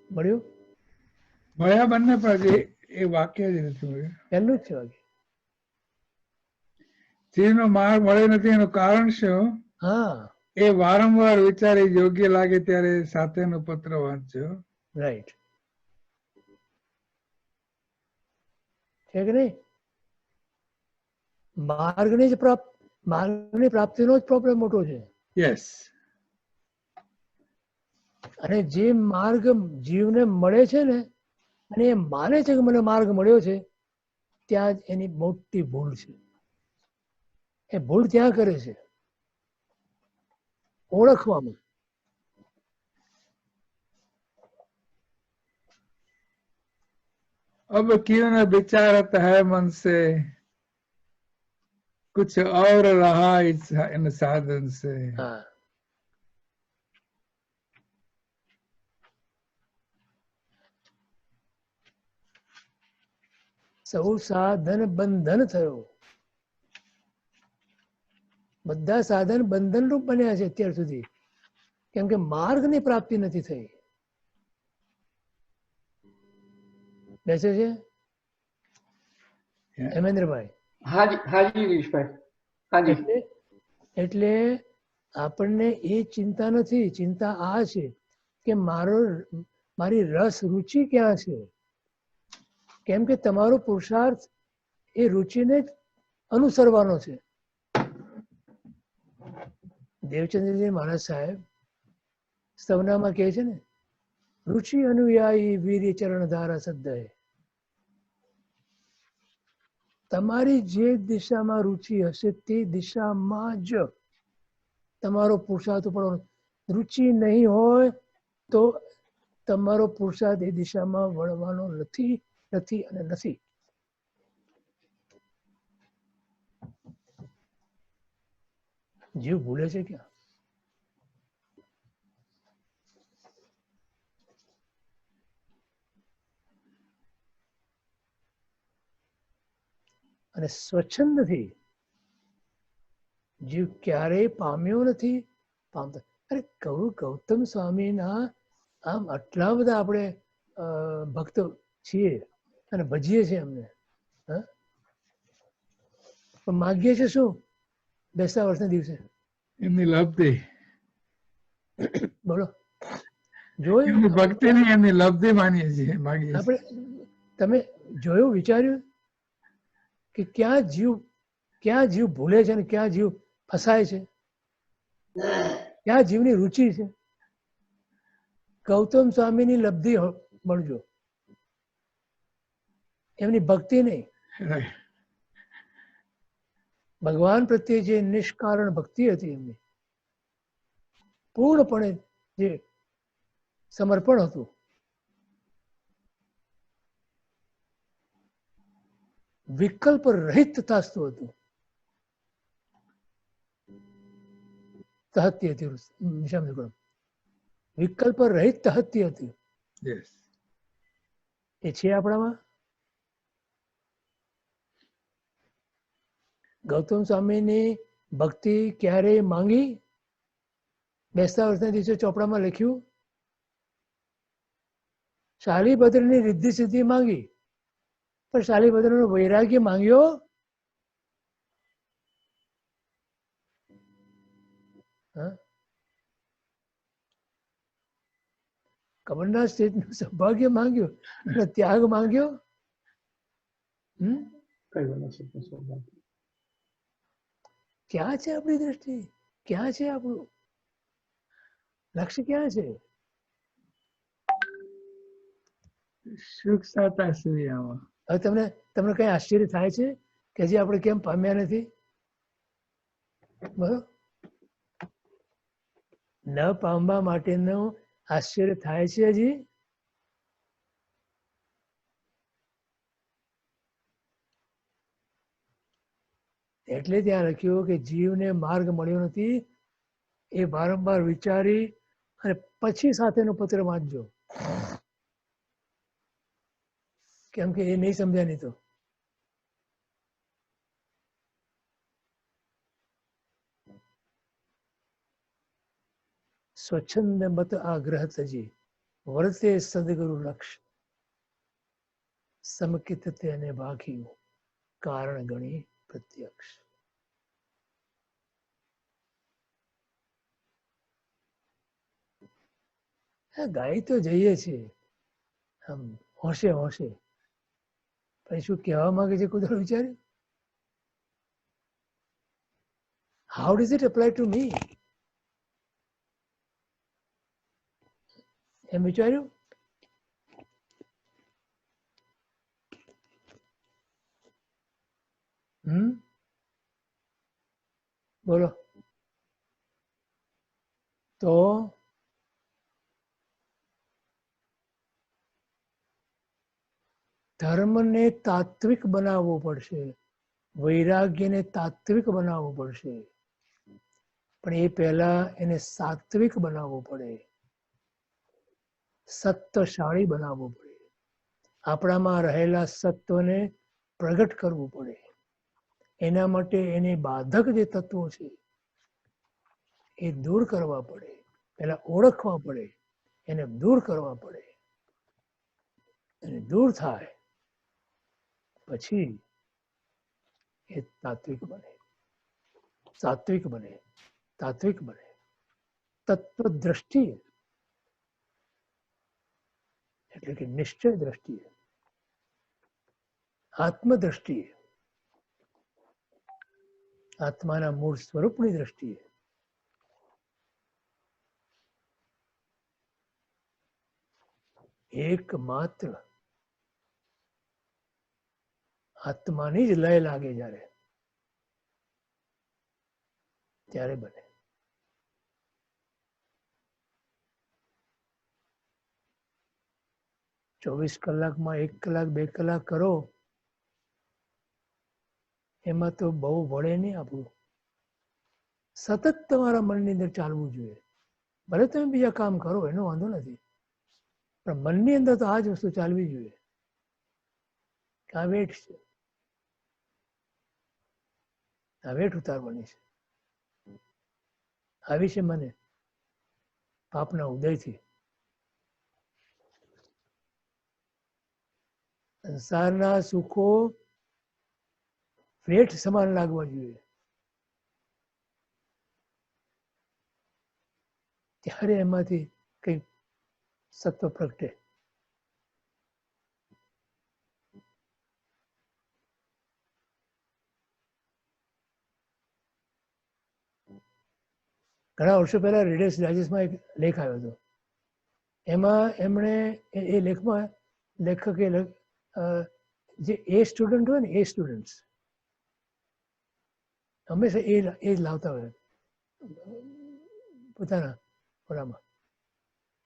મળ્યું?
મળ્યા બંને પણ એ વાક્ય જ નથી મળ્યું.
પહેલું જ છે વાક્ય.
જીવનો માર્ગ મળ્યો નથી એનું કારણ શું?
હા,
એ વારંવાર વિચારી યોગ્ય લાગે ત્યારે સાથેનો પત્ર વાંચ્યો.
રાઈટ. છે કે નહીં? માર્ગની પ્રાપ્તિનો જ પ્રોબ્લેમ મોટો છે.
યસ.
અને જે માર્ગ જીવને મળે છે ને, અને એ માને છે કે મને માર્ગ મળ્યો છે, ત્યાં જ એની મોટી ભૂલ છે. એ ભૂલ ત્યાં કરે છે ઓળખવામાં.
अब क्यों न विचारत है मन से कुछ और रहा इन साधन से.
હા, સૌ સાધન બંધન થયો. બધા સાધન બંધન રૂપ બન્યા છે અત્યાર સુધી, કેમ કે માર્ગની પ્રાપ્તિ નથી થઈ. બેસે છે હેમેન્દ્રભાઈ?
હાજી હાજી ગિરીશભાઈ. હાજી.
એટલે આપણને એ ચિંતા નથી. ચિંતા આ છે કે મારી રસ રુચિ ક્યાં છે? કેમ કે તમારો પુરુષાર્થ એ રુચિને જ અનુસરવાનો છે. દેવચંદ્રજી મહારાજ સાહેબ સ્તવનામાં કહે છે ને, રુચિ અનુયાયી વીર્ય ચરણ ધારા સદ્ધય. તમારી જે દિશામાં રુચિ હશે તે દિશામાં જ તમારો પુરુષાર્થ પડવાનો. રુચિ નહીં હોય તો તમારો પુરુષાર્થ એ દિશામાં વળવાનો નથી, નથી અને નથી. જીવ ભૂલે છે ક્યાં? અને સ્વચ્છંદથી જીવ ક્યારેય પામ્યો નથી, પામતા. અરે ગૌતમ સ્વામીના આમ આટલા બધા આપણે ભક્તો છીએ અને ભજીએ છીએ અમને, હા, પણ માગીએ છીએ શું બેસતા વર્ષના દિવસે?
એમની લબ્ધિ,
બોલો, જોયું
એમની ભક્તિ નહીં, એમની લબ્ધિ માનીએ છીએ, માગીએ છીએ.
આપણે? તમે જોયું, વિચાર્યું કે ક્યાં જીવ ભૂલે છે અને ક્યાં જીવ ફસાય છે, ક્યાં જીવની રુચિ છે? ગૌતમ સ્વામીની લબ્ધિ મળજો, એમની ભક્તિ નહીં.
Right.
ભગવાન પ્રત્યે જે નિષ્કારણ ભક્તિ હતી એમની, પૂર્ણપણે જે સમર્પણ હતું, વિકલ્પ રહિત તથાસ્તુ હતું. તહત્ય હતી, વિકલ્પ રહિત તહત્ય હતી.
Yes.
એ છે આપણામાં? ગૌતમ સ્વામીની ભક્તિ ક્યારેય માંગી? બેસતા વર્ષના દિવસે ચોપડામાં લખ્યું, શાલીભદ્રની રિદ્ધિ સિદ્ધિ માંગી, પણ શાલીભદ્રનો વૈરાગ્ય માંગ્યો? કમલનાથ સ્ટેજનું સૌભાગ્ય માંગ્યું અને ત્યાગ માંગ્યો? ક્યાં છે આપણી દ્રષ્ટિ? ક્યાં છે આપણું લક્ષ્ય? ક્યાં છે?
સૂક્ષ્મતા સુધી આમાં.
હવે તમને કઈ આશ્ચર્ય થાય છે કે હજી આપણે કેમ પામ્યા નથી? બરોબર, ન પામવા માટેનું આશ્ચર્ય થાય છે હજી? એટલે ત્યાં લખ્યું કે જીવને માર્ગ મળ્યો નથી, એ વારંવાર વિચારી અને પછી સાથેનો પત્ર વાંચજો, કેમ કે એ નહીં સમજ્યા નહીં તો. સ્વચ્છંદ મત આગ્રહ તજી વર્તે સદગુરુ લક્ષ, સમકિત તેને ભાગ્યું કારણ ગણી પ્રત્યક્ષ. ગાઈ તો જઈએ છીએ આમ હોશે હોશે, પછી શું કહેવા માંગે છે કુદરત વિચાર્યું? How does it apply to me? એમ વિચાર્યું? બોલો તો ધર્મને તાત્વિક બનાવવો પડશે, વૈરાગ્યને તાત્વિક બનાવવો પડશે, પણ એ પહેલા એને સાત્વિક બનાવવો પડે, સત્વશાળી બનાવવો પડે. આપણામાં રહેલા સત્વને પ્રગટ કરવું પડે. એના માટે એને બાધક જે તત્વો છે એ દૂર કરવા પડે, પહેલા ઓળખવા પડે, એને દૂર કરવા પડે. અને દૂર થાય પછી એ તાત્વિક બને, સાત્વિક બને, તાત્વિક બને. તત્વ દ્રષ્ટિએ એટલે કે નિશ્ચય દ્રષ્ટિએ, આત્મદ્રષ્ટિએ, આત્માના મૂળ સ્વરૂપની દ્રષ્ટિએ એકમાત્ર આત્માની જ લય લાગે જ્યારે, ત્યારે બને. ચોવીસ કલાકમાં 1 કલાક 2 કલાક કરો એમાં તો બહુ વળે નહીં આપણું. સતત તમારા મનની અંદર ચાલવું જોઈએ. ભલે તમે બીજા કામ કરો એનો વાંધો નથી, પણ મનની અંદર તો આ જ વસ્તુ ચાલવી જોઈએ. આ વેઠ છે, આ વેઠ ઉતારવાની છે. આવી છે મને પાપના ઉદયથી. સંસારના સુખો ફ્લેટ સમાન લાગવા જોઈએ, ત્યારે એમાંથી કંઈક સત્વ પ્રગટે. ઘણા વર્ષો પહેલા રીડર્સ ડાયજેસ્ટમાં એક લેખ આવ્યો હતો. એમાં એમણે એ લેખમાં લેખકે જે એ સ્ટુડન્ટ હોય ને, એ સ્ટુડન્ટ્સ હંમેશા એ જ લાવતા હોય પોતાના ઓલામાં.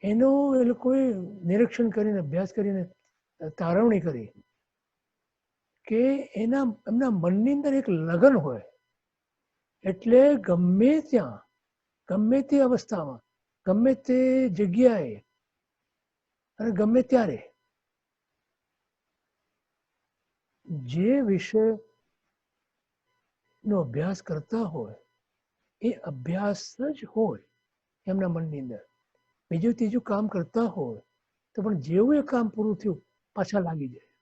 એનું એ લોકોએ નિરીક્ષણ કરીને, અભ્યાસ કરીને તારવણી કરી કે એમના મનની અંદર એક લગન હોય, એટલે ગમે ત્યાં, ગમે તે અવસ્થામાં, ગમે તે જગ્યાએ અને ગમે ત્યારે જે વિષયનો અભ્યાસ કરતા હોય એ અભ્યાસ જ હોય એમના મનની અંદર. બીજું ત્રીજું કામ કરતા હોય તો પણ જેવું એ કામ પૂરું થયું પાછા લાગી જાય.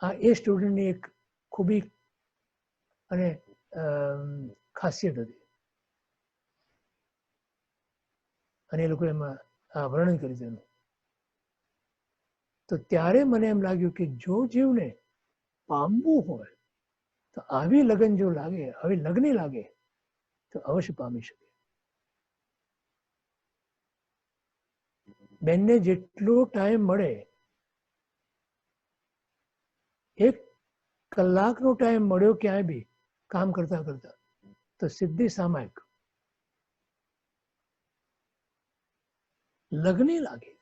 આ એ સ્ટુડન્ટની એક ખૂબી અને ખાસિયત હતી. અને એ લોકો એમાં આ વર્ણન કર્યું તેનું. તો ત્યારે મને એમ લાગ્યું કે જો જીવને પામવું હોય તો આવી લગન જો લાગે, આવી લગ્ન લાગે તો અવશ્ય પામી શકે. બેનને જેટલો ટાઈમ મળે, 1 કલાકનો ટાઈમ મળ્યો ક્યાંય બી કામ કરતા કરતા, તો સિદ્ધિ સામાયિક લગ્ન લાગે.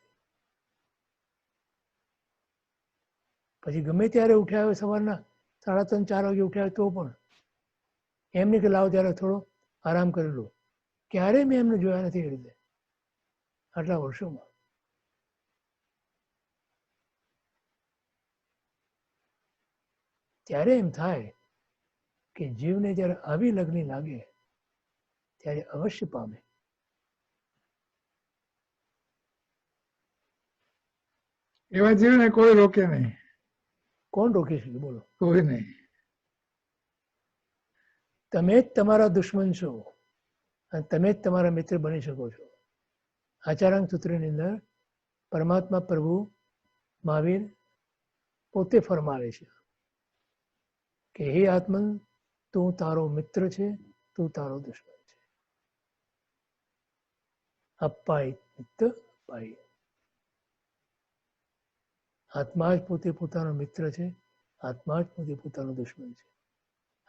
પછી ગમે ત્યારે ઉઠ્યા હોય, સવારના 3:30-4 વાગે ઉઠ્યા હોય તો પણ એમ નહીં કે લાવો ત્યારે થોડો આરામ કરી લો. ક્યારેય મેં એમને જોયા નથી એ રીતે આટલા વર્ષોમાં. ત્યારે એમ થાય કે જીવને જ્યારે આવી લગ્ન લાગે ત્યારે અવશ્ય પામે.
એવા જીવને કોઈ રોકે નહીં.
કોણ રોકી શકે બોલો?
કોઈ નહીં.
તમે જ તમારા દુશ્મન છો અને તમે જ તમારા મિત્ર બની શકો છો. આચારાંગ સૂત્રની અંદર પરમાત્મા પ્રભુ મહાવીર પોતે ફરમાવે છે કે હે આત્મન, તું તારો મિત્ર છે, તું તારો દુશ્મન છે. અપાય મિત્ર અપાય. આત્મા જ પોતે પોતાનો મિત્ર છે, આત્મા જ પોતે પોતાનો દુશ્મન છે.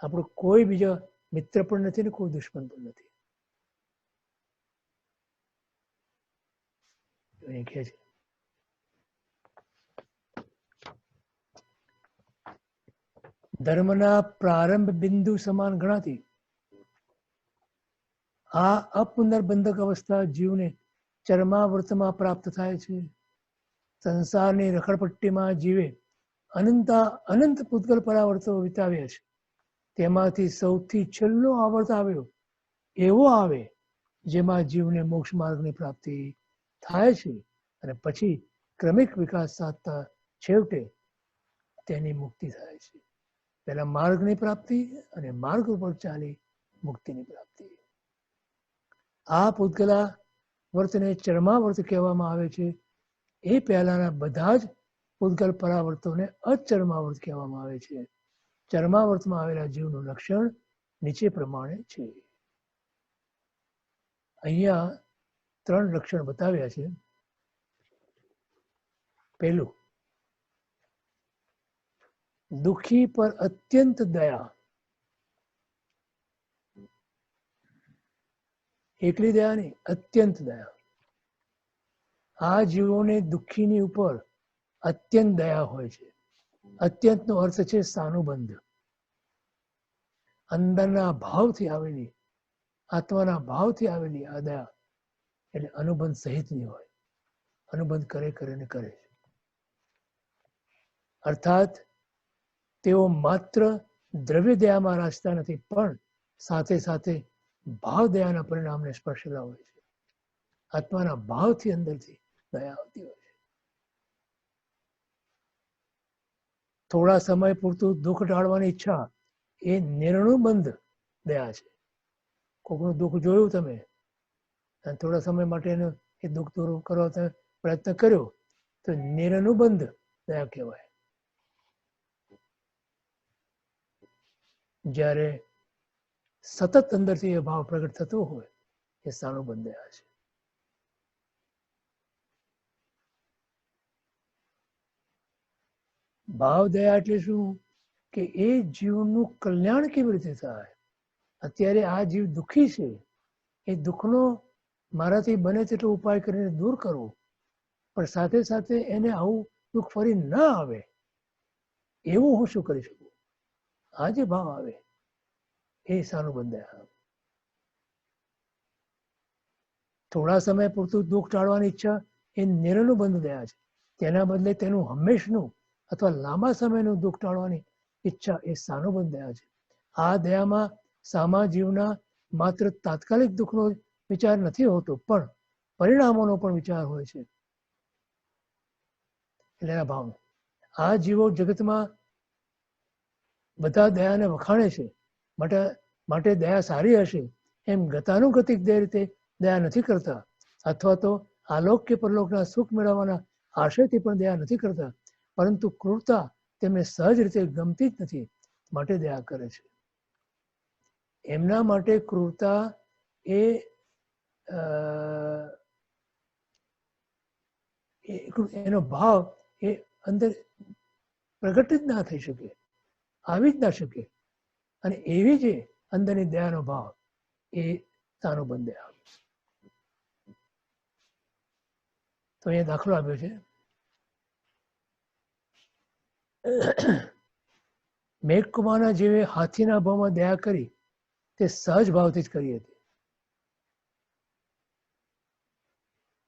આપણો કોઈ બીજા મિત્ર પણ નથી ને કોઈ દુશ્મન પણ નથી. એ કહે છે ધર્મના પ્રારંભ બિંદુ સમાન ગણાતી આ અપુનર્બંધક અવસ્થા જીવને ચરમાવર્તમાં પ્રાપ્ત થાય છે. સંસારની રખડપટ્ટીમાં જીવે અનંત પૂતગલ પરાવર્તો વિતાવ્યા છે. તેમાંથી સૌથી છેલ્લો આવર્ત આવ્યો એવો આવે જેમાં જીવને મોક્ષ માર્ગની પ્રાપ્તિ થાય છે અને પછી ક્રમિક વિકાસ સાધતા છેવટે તેની મુક્તિ થાય છે. પહેલા માર્ગની પ્રાપ્તિ અને માર્ગ ઉપર ચાલી મુક્તિની પ્રાપ્તિ. આ પૂતગલા વર્તને ચરમાવર્ત કહેવામાં આવે છે. એ પહેલાના બધા જ પૂતગલ પરાવર્તોને અચરમાવર્ત કહેવામાં આવે છે. ચરમાવર્તમાં આવેલા જીવનું લક્ષણ નીચે પ્રમાણે છે. અહીંયા 3 લક્ષણ બતાવ્યા છે. પહેલું, દુઃખી પર અત્યંત દયા. એકલી દયા નહીં, અત્યંત દયા. આ જીવોને દુઃખીની ઉપર અત્યંત દયા હોય છે. અત્યંતનો અર્થ છે સાનુબંધ. અંદરના ભાવથી આવેલી, આત્માના ભાવથી આવેલી આ દયા એટલે અનુબંધ સહિતની હોય. અનુબંધ કરે ને કરે. અર્થાત તેઓ માત્ર દ્રવ્ય દયામાં રાચતા નથી, પણ સાથે સાથે ભાવ દયાના પરિણામને સ્પર્શેલા હોય છે. આત્માના ભાવથી અંદરથી દયા આવતી હોય છે. થોડા સમય પૂરતું દુઃખ ટાળવાની ઈચ્છા એ નિર્ણુબંધ દયા છે. કોઈકનું દુઃખ જોયું તમે અને થોડા સમય માટે એ દુઃખ દૂર કરવા તમે પ્રયત્ન કર્યો તો નિરનુબંધ દયા કહેવાય. જ્યારે સતત અંદરથી એ ભાવ પ્રગટ થતો હોય એ સાનુબંધ દયા છે. ભાવ દયા એટલે શું કે એ જીવનું કલ્યાણ કેવી રીતે થાય. અત્યારે આ જીવ દુઃખી છે, એ દુઃખનો મારાથી બને તેટલો ઉપાય કરીને દૂર કરવો, પણ સાથે સાથે એને આવું દુઃખ ફરી ન આવે એવું હું શું કરી શકું. આ જે ભાવ આવે એ સાનુબંધ દયા. થોડા સમય પૂરતું દુઃખ ટાળવાની ઈચ્છા એ નિરનુબંધ દયા છે. તેના બદલે તેનું હંમેશનું અથવા લાંબા સમયનું દુઃખ ટાળવાની ઈચ્છા એ સાનુબંધ દયા છે. આ દયામાં સામા જીવના માત્ર તાત્કાલિક દુઃખનો વિચાર નથી હોતો, પણ પરિણામોનો પણ વિચાર હોય છે. એટલે એના ભાવનો આ જીવો જગતમાં બધા દયાને વખાણે છે, માટે દયા સારી હશે એમ ગતાનુગતિક રીતે દયા નથી કરતા, અથવા તો આલોક કે પરલોકના સુખ મેળવવાના આશયથી પણ દયા નથી કરતા, પરંતુ ક્રૂરતા તેમને સહજ રીતે ગમતી જ નથી, માટે દયા કરે છે. એમના માટે ક્રૂરતા એનો ભાવ એ અંદર પ્રગટ જ ના થઈ શકે, આવી જ ના શકે. અને એવી જે અંદરની દયાનો ભાવ એ સાનુબંધ દયા. તો અહીંયા દાખલો આપ્યો છે. મેઘકુમારના જેવે હાથીના ભાવમાં દયા કરી તે સહજ ભાવથી જ કરી હતી.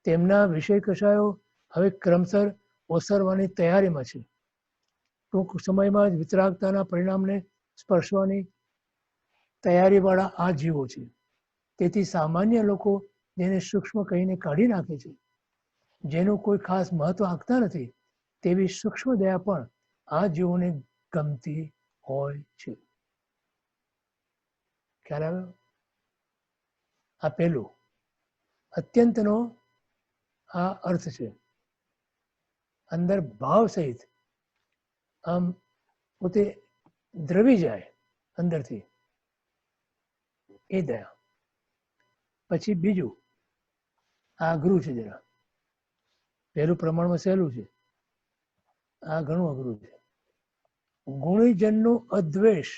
તેમના વિષય કષાયો હવે ક્રમશર ઓસરવાની તૈયારીમાં છે. ટૂંક સમયમાં જ વિતરાગતાના પરિણામને સ્પર્શવાની તૈયારીવાળા આ જીવો છે. તેથી સામાન્ય લોકો જેને સૂક્ષ્મ કહીને કાઢી નાખે છે, જેનું કોઈ ખાસ મહત્વ આપતા નથી, તેવી સૂક્ષ્મ દયા પણ આ જીવોને ગમતી હોય છે. ખ્યાલ આવ્યો? આ પહેલું અત્યંતનો આ અર્થ છે. અંદર ભાવ સહિત આમ પોતે દ્રવી જાય અંદરથી એ દયા. પછી બીજું આ અઘરું છે જરા. પહેલું પ્રમાણમાં સહેલું છે, આ ઘણું અઘરું છે. ગુણીજનનું અદ્વેષ.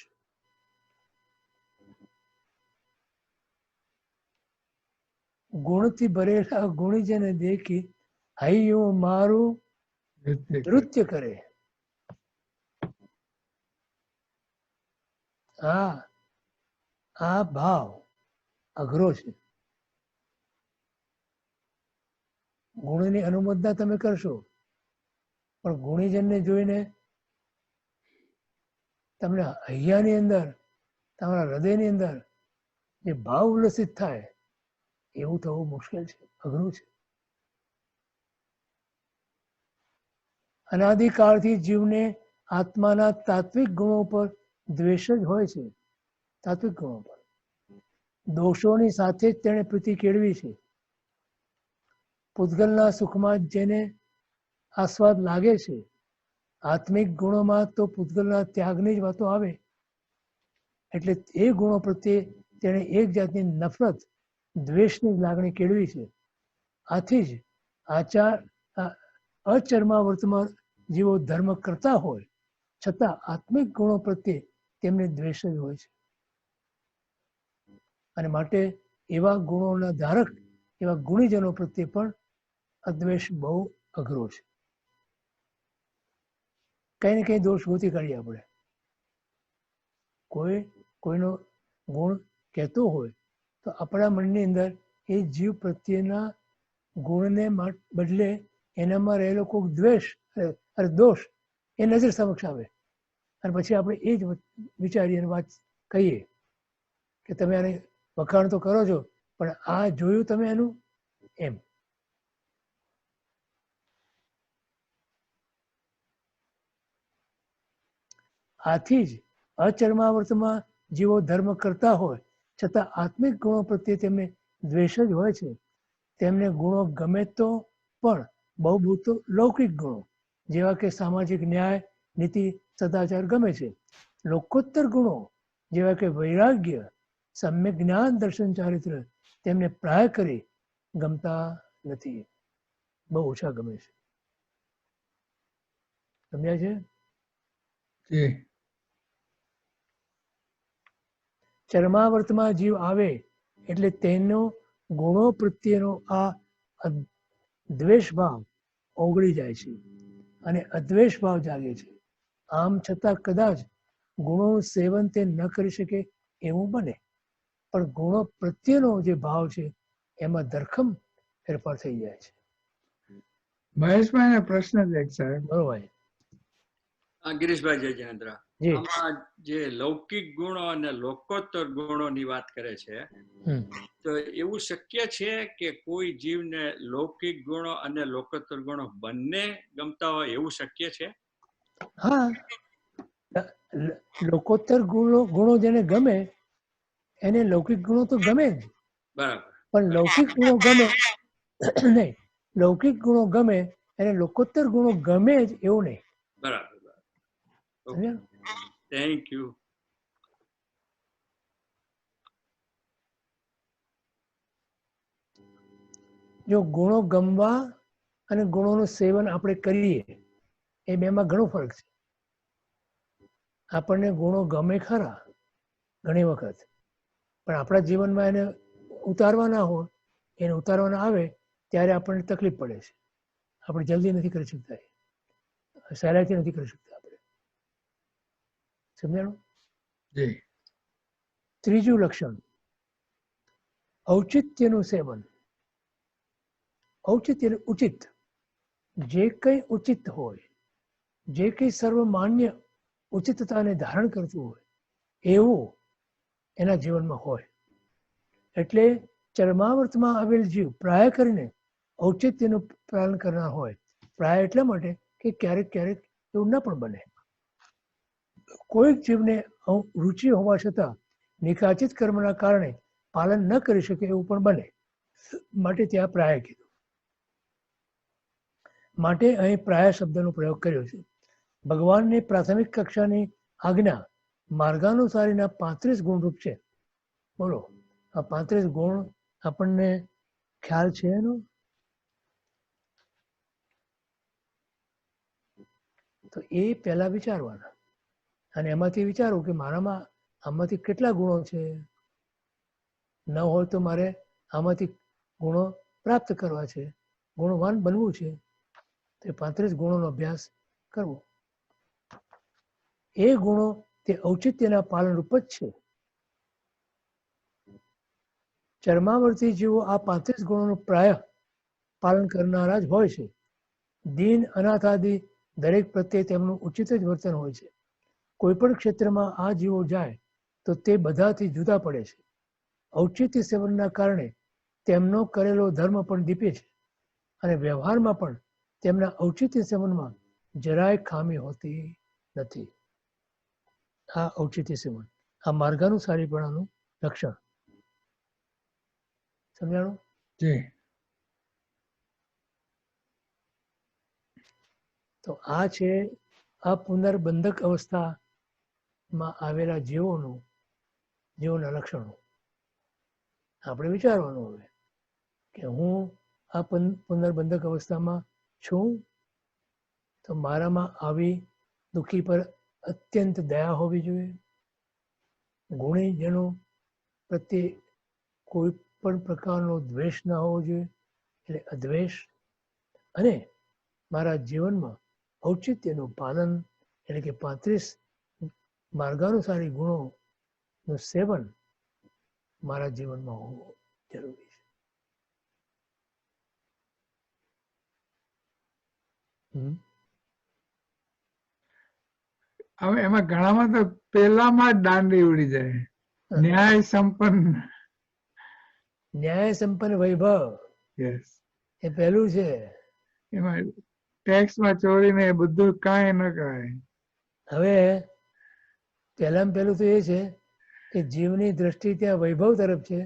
ગુણથી ભરેલા ગુણીજને દેખી હૈયું મારું નૃત્ય કરે. આ ભાવ અઘરો છે. ગુણની અનુમોદના તમે કરશો, પણ ગુણીજનને જોઈને તમને હૈયાની અંદર, તમારા હૃદયની અંદર જે ભાવ ઉલ્લસિત થાય એવું થવું મુશ્કેલ છે, અઘરું છે. અનાદિકાળથી જીવને આત્માના તાત્વિક ગુણો પર દ્વેષ જ હોય છે. તાત્વિક ગુણો પર દોષોની સાથે જ તેણે પ્રીતિ કેળવી છે. પૂતગલના સુખમાં જેને આસ્વાદ લાગે છે, આત્મિક ગુણોમાં તો પૂતગલના ત્યાગની જ વાતો આવે, એટલે એ ગુણો પ્રત્યે તેણે એક જાતની નફરત, દ્વેષની લાગણી કેળવી છે. આથી જ અચર્માવર્તમાં જેવો ધર્મ કરતા હોય છતાં આત્મિક ગુણો પ્રત્યે તેમને દ્વેષ જ હોય છે. અને માટે એવા ગુણોના ધારક એવા ગુણીજનો પ્રત્યે પણ અદ્વેષ બહુ અઘરો છે. કઈ ને કઈ દોષ ગોતી કાઢીએ આપણે. કોઈનો ગુણ કહેતો હોય તો આપણા મનની અંદર એ જીવ પ્રત્યેના ગુણને બદલે એનામાં રહેલો કોઈ દ્વેષ અરે દોષ એ નજર સમક્ષ આવે, અને પછી આપણે એ જ વિચારીએ વાત કહીએ કે તમે આને વખાણ તો કરો છો પણ આ જોયું તમે એનું એમ. આથી જ અચર્માવર્તમાં જીવો ધર્મ કરતા હોય છતાં આત્મિક ગુણો પ્રત્યે તેમને દ્વેષ જ હોય છે. તેમને ગુણો ગમે તો પણ બહુભૂતો લૌકિક ગુણો જેવા કે સામાજિક ન્યાય, નીતિ, સદાચાર ગમે છે. લોકોત્તર ગુણો જેવા કે વૈરાગ્ય, સમ્યક જ્ઞાન, દર્શન, ચારિત્ર તેમને પ્રાય કરી ગમતા નથી, બહુ ઓછા ગમે છે. સમજ્યા છે?
જી
ચરમાવર્તમાં જીવ આવે એટલે તેનો ગુણો પ્રત્યેનો આ દ્વેષ ભાવ ઓગળી જાય છે અને અદ્વેષ ભાવ જાગે છે. આમ છતાં કદાચ ગુણોનું સેવન તે ન કરી શકે એવું બને, પણ ગુણો પ્રત્યેનો જે ભાવ છે એમાં ધરખમ ફેરફાર થઈ જાય છે.
મહેશભાઈ પ્રશ્ન છે એક સાહેબ.
બરોબર.
ગિરીશભાઈ જય જિનેન્દ્ર,
જી.
આમાં જે લૌકિક ગુણો અને લોકોત્તર ગુણોની વાત કરે છે, તો એવું શક્ય છે કે કોઈ જીવને લૌકિક ગુણો અને લોકોત્તર ગુણો બંને ગમતા હોય એવું શક્ય છે?
હા, લોકોત્તર ગુણો જેને ગમે એને લૌકિક ગુણો તો ગમે જ.
બરાબર.
પણ લૌકિક ગુણો ગમે નહીં, લૌકિક ગુણો ગમે એને લોકોત્તર ગુણો ગમે જ એવું નહીં.
બરાબર. Thank you.
જો ગુણો ગમવા અને ગુણોનું સેવન આપણે કરીએ એ બેમાં ઘણો ફરક છે. આપણને ગુણો ગમે ખરા ઘણી વખત, પણ આપણા જીવનમાં એને ઉતારવાના હોય, એને ઉતારવાના આવે ત્યારે આપણને તકલીફ પડે છે. આપણે જલ્દી નથી કરી શકતા, સહેલાઈથી નથી કરી શકતા આપણે. સમજાણું? ત્રીજું લક્ષણ ઔચિત્યનું સેવન. ઔચિત્ય ઉચિત, જે કંઈ ઉચિત હોય, જે કંઈ સર્વમાન્ય ઉચિતતાને ધારણ કરતું હોય એવું એના જીવનમાં હોય. એટલે ચરમાવર્તમાં આવેલ જીવ પ્રાય કરીને ઔચિત્યનું પાલન કરનાર હોય. પ્રાય એટલા માટે કે ક્યારેક ક્યારેક એવું ન પણ બને. કોઈક જીવને રુચિ હોવા છતાં નિકાચિત કર્મના કારણે પાલન ન કરી શકે એવું પણ બને, માટે ત્યાં પ્રાય કીધું. માટે અહીં પ્રાય શબ્દનો પ્રયોગ કર્યો છે. ભગવાનની પ્રાથમિક કક્ષાની આજ્ઞા માર્ગાનુસારીના 35 ગુણરૂપ છે. બોલો, આ 35 ગુણ આપણને ખ્યાલ છે એનો? તો એ પહેલા વિચારવાના અને એમાંથી વિચારો કે મારામાં આમાંથી કેટલા ગુણો છે. ન હોય તો મારે આમાંથી ગુણો પ્રાપ્ત કરવા છે, ગુણવાન બનવું છે, તે 35 ગુણોનો અભ્યાસ કરવો. એ ગુણો તે ઔચિત્યના પાલનરૂપ જ છે. ચરમાવર્તી જીવો આ 35 ગુણોનું પ્રાય પાલન કરનારા જ હોય છે. દીન, અનાથ આદિ દરેક પ્રત્યે તેમનું ઉચિત જ વર્તન હોય છે. કોઈ પણ ક્ષેત્રમાં આ જીવો જાય તો તે બધાથી જુદા પડે છે. ઔચિત્ય સેવનના કારણે તેમનો કરેલો ધર્મ પણ દીપે છે અને વ્યવહારમાં પણ તેમના ઔચિત્ય સેવનમાં જરાય ખામી હોતી નથી. આ ઔચિત્ય સેવન, આ માર્ગાનુસારીપણાનું લક્ષણ. સમજાણું?
જી.
તો આ છે આ પુનર્બંધક અવસ્થામાં આવેલા જીવોના લક્ષણો. આપણે વિચારવાનું હવે કે હું આ પુનર્બંધક અવસ્થામાં છું, તો મારામાં આવી દુઃખી પર અત્યંત દયા હોવી જોઈએ. ગુણીજનો પ્રત્યે કોઈ પણ પ્રકારનો દ્વેષ ન હોવો જોઈએ, એટલે અદ્વેષ. અને મારા જીવનમાં ઔચિત્યનું પાલન એટલે કે 35 માર્ગાનુસારી ગુણોનું સેવન મારા જીવનમાં હોવું જરૂરી છે.
હવે એમાં ઘણામાં તો પેલામાં જ દાંડી ઉડી જાય. ન્યાય સંપન્ન
ન્યાય સંપન્ન વૈભવ
યસ,
એ પહેલું છે.
એમાં ટેક્સમાં ચોરીને એ બધું કાંઈ ન કરાય.
હવે પહેલામાં પહેલું તો એ છે કે જીવની દ્રષ્ટિ ત્યાં વૈભવ તરફ છે,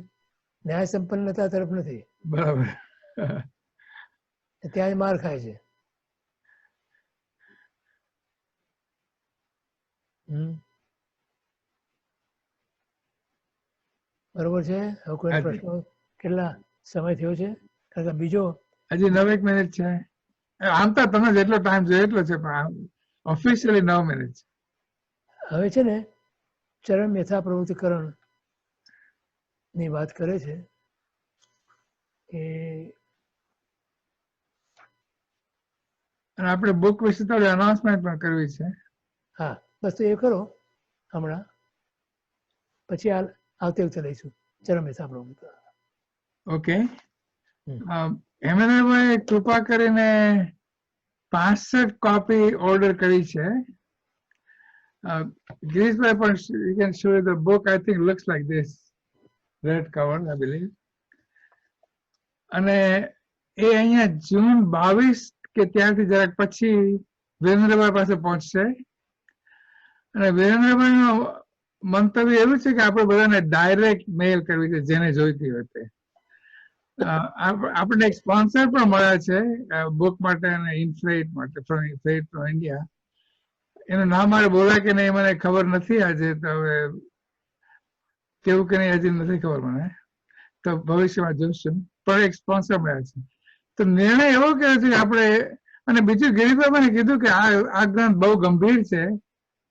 ન્યાય સંપન્નતા તરફ નથી.
બરાબર.
ત્યાં જ માર ખાય છે. બરોબર છે. હવે કોઈ પ્રશ્નો? કેટલા સમય થયો છે? કારણ કે બીજો
હજી 9 મિનિટ છે. આમ તો તમે જેટલો ટાઈમ જોઈએ એટલો છે, પણ ઓફિશિયલી 9 મિનિટ છે.
હવે છે ને ચરમ યથા પ્રવૃત્તિકરણ ની વાત કરે છે કે
અને આપણે બુક વિશે થોડી અનાઉન્સમેન્ટ પણ કરવી છે.
હા, બસ તો એ કરો હમણાં, પછી આવતી વખતે લઈશું ચરમ યથા પ્રવૃત્તિ.
ઓકે. હેમેન્દ્રભાઈ કૃપા કરીને 65 કોપી ઓર્ડર કરી છે. Girishbhai, you can show you the book. I think looks like this, red cover, I believe. અને એ અહીંયા જૂન 22 કે ત્યારથી જરાક પછી વિરેન્દ્રભાઈ પાસે પહોંચશે. અને વિરેન્દ્રભાઈનું મંતવ્ય એવું છે કે આપણે બધાને ડાયરેક્ટ મેલ કરવી છે જેને જોઈતી હોય તે. આપણને એક સ્પોન્સર પણ મળ્યા છે બુક માટે અને ઇનફ્રેટ માટે, ફ્રેટ ફ્રોમ ઇન્ડિયા. એનું નામ મારે બોલાય કે નહીં મને ખબર નથી આજે, તો હવે કેવું કે નહીં હજી નથી ખબર મને, તો ભવિષ્યમાં જોશું. પણ એક સ્પોન્સર મળ્યા છે. તો નિર્ણય એવો કર્યો છે કે આપણે, અને બીજું ગિરીશભાઈ મને કીધું કે આ ગ્રંથ બહુ ગંભીર છે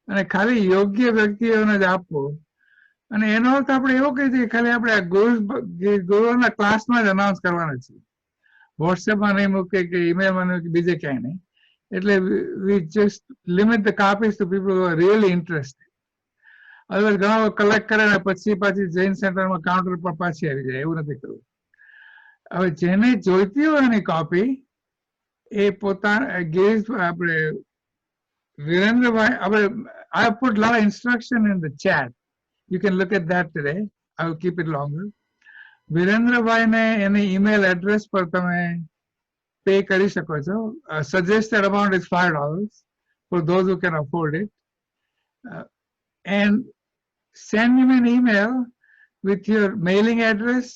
અને ખાલી યોગ્ય વ્યક્તિઓને જ આપવો. અને એનો અર્થ આપણે એવો કહીએ છીએ કે ખાલી આપણે ગુરુઓના ક્લાસમાં જ અનાઉન્સ કરવાના છે, વોટ્સએપમાં નહીં મૂકે કે ઈમેલમાં નહીં કે બીજે ક્યાંય નહીં. એટલે we just limit the copies to people who are really interested. Otherwise ઘણા કલેક્ટ કરે ને પછી પાછી જૈન સેન્ટરમાં કાઉન્ટર પર પાછી આવી જાય, એવું નથી કરવું. હવે જેને જોઈતી હોય એની કોપી એ પોતાના ગિરીશ આપણે વિરેન્દ્રભાઈ, આપણે I put a lot of instruction in the chat. You can look at that today. I will keep it longer. વિરેન્દ્રભાઈને એની ઈમેલ એડ્રેસ પર તમે પે કરી શકો છો. Suggested amount is $5 for those who can afford it. And send him an email with your mailing address,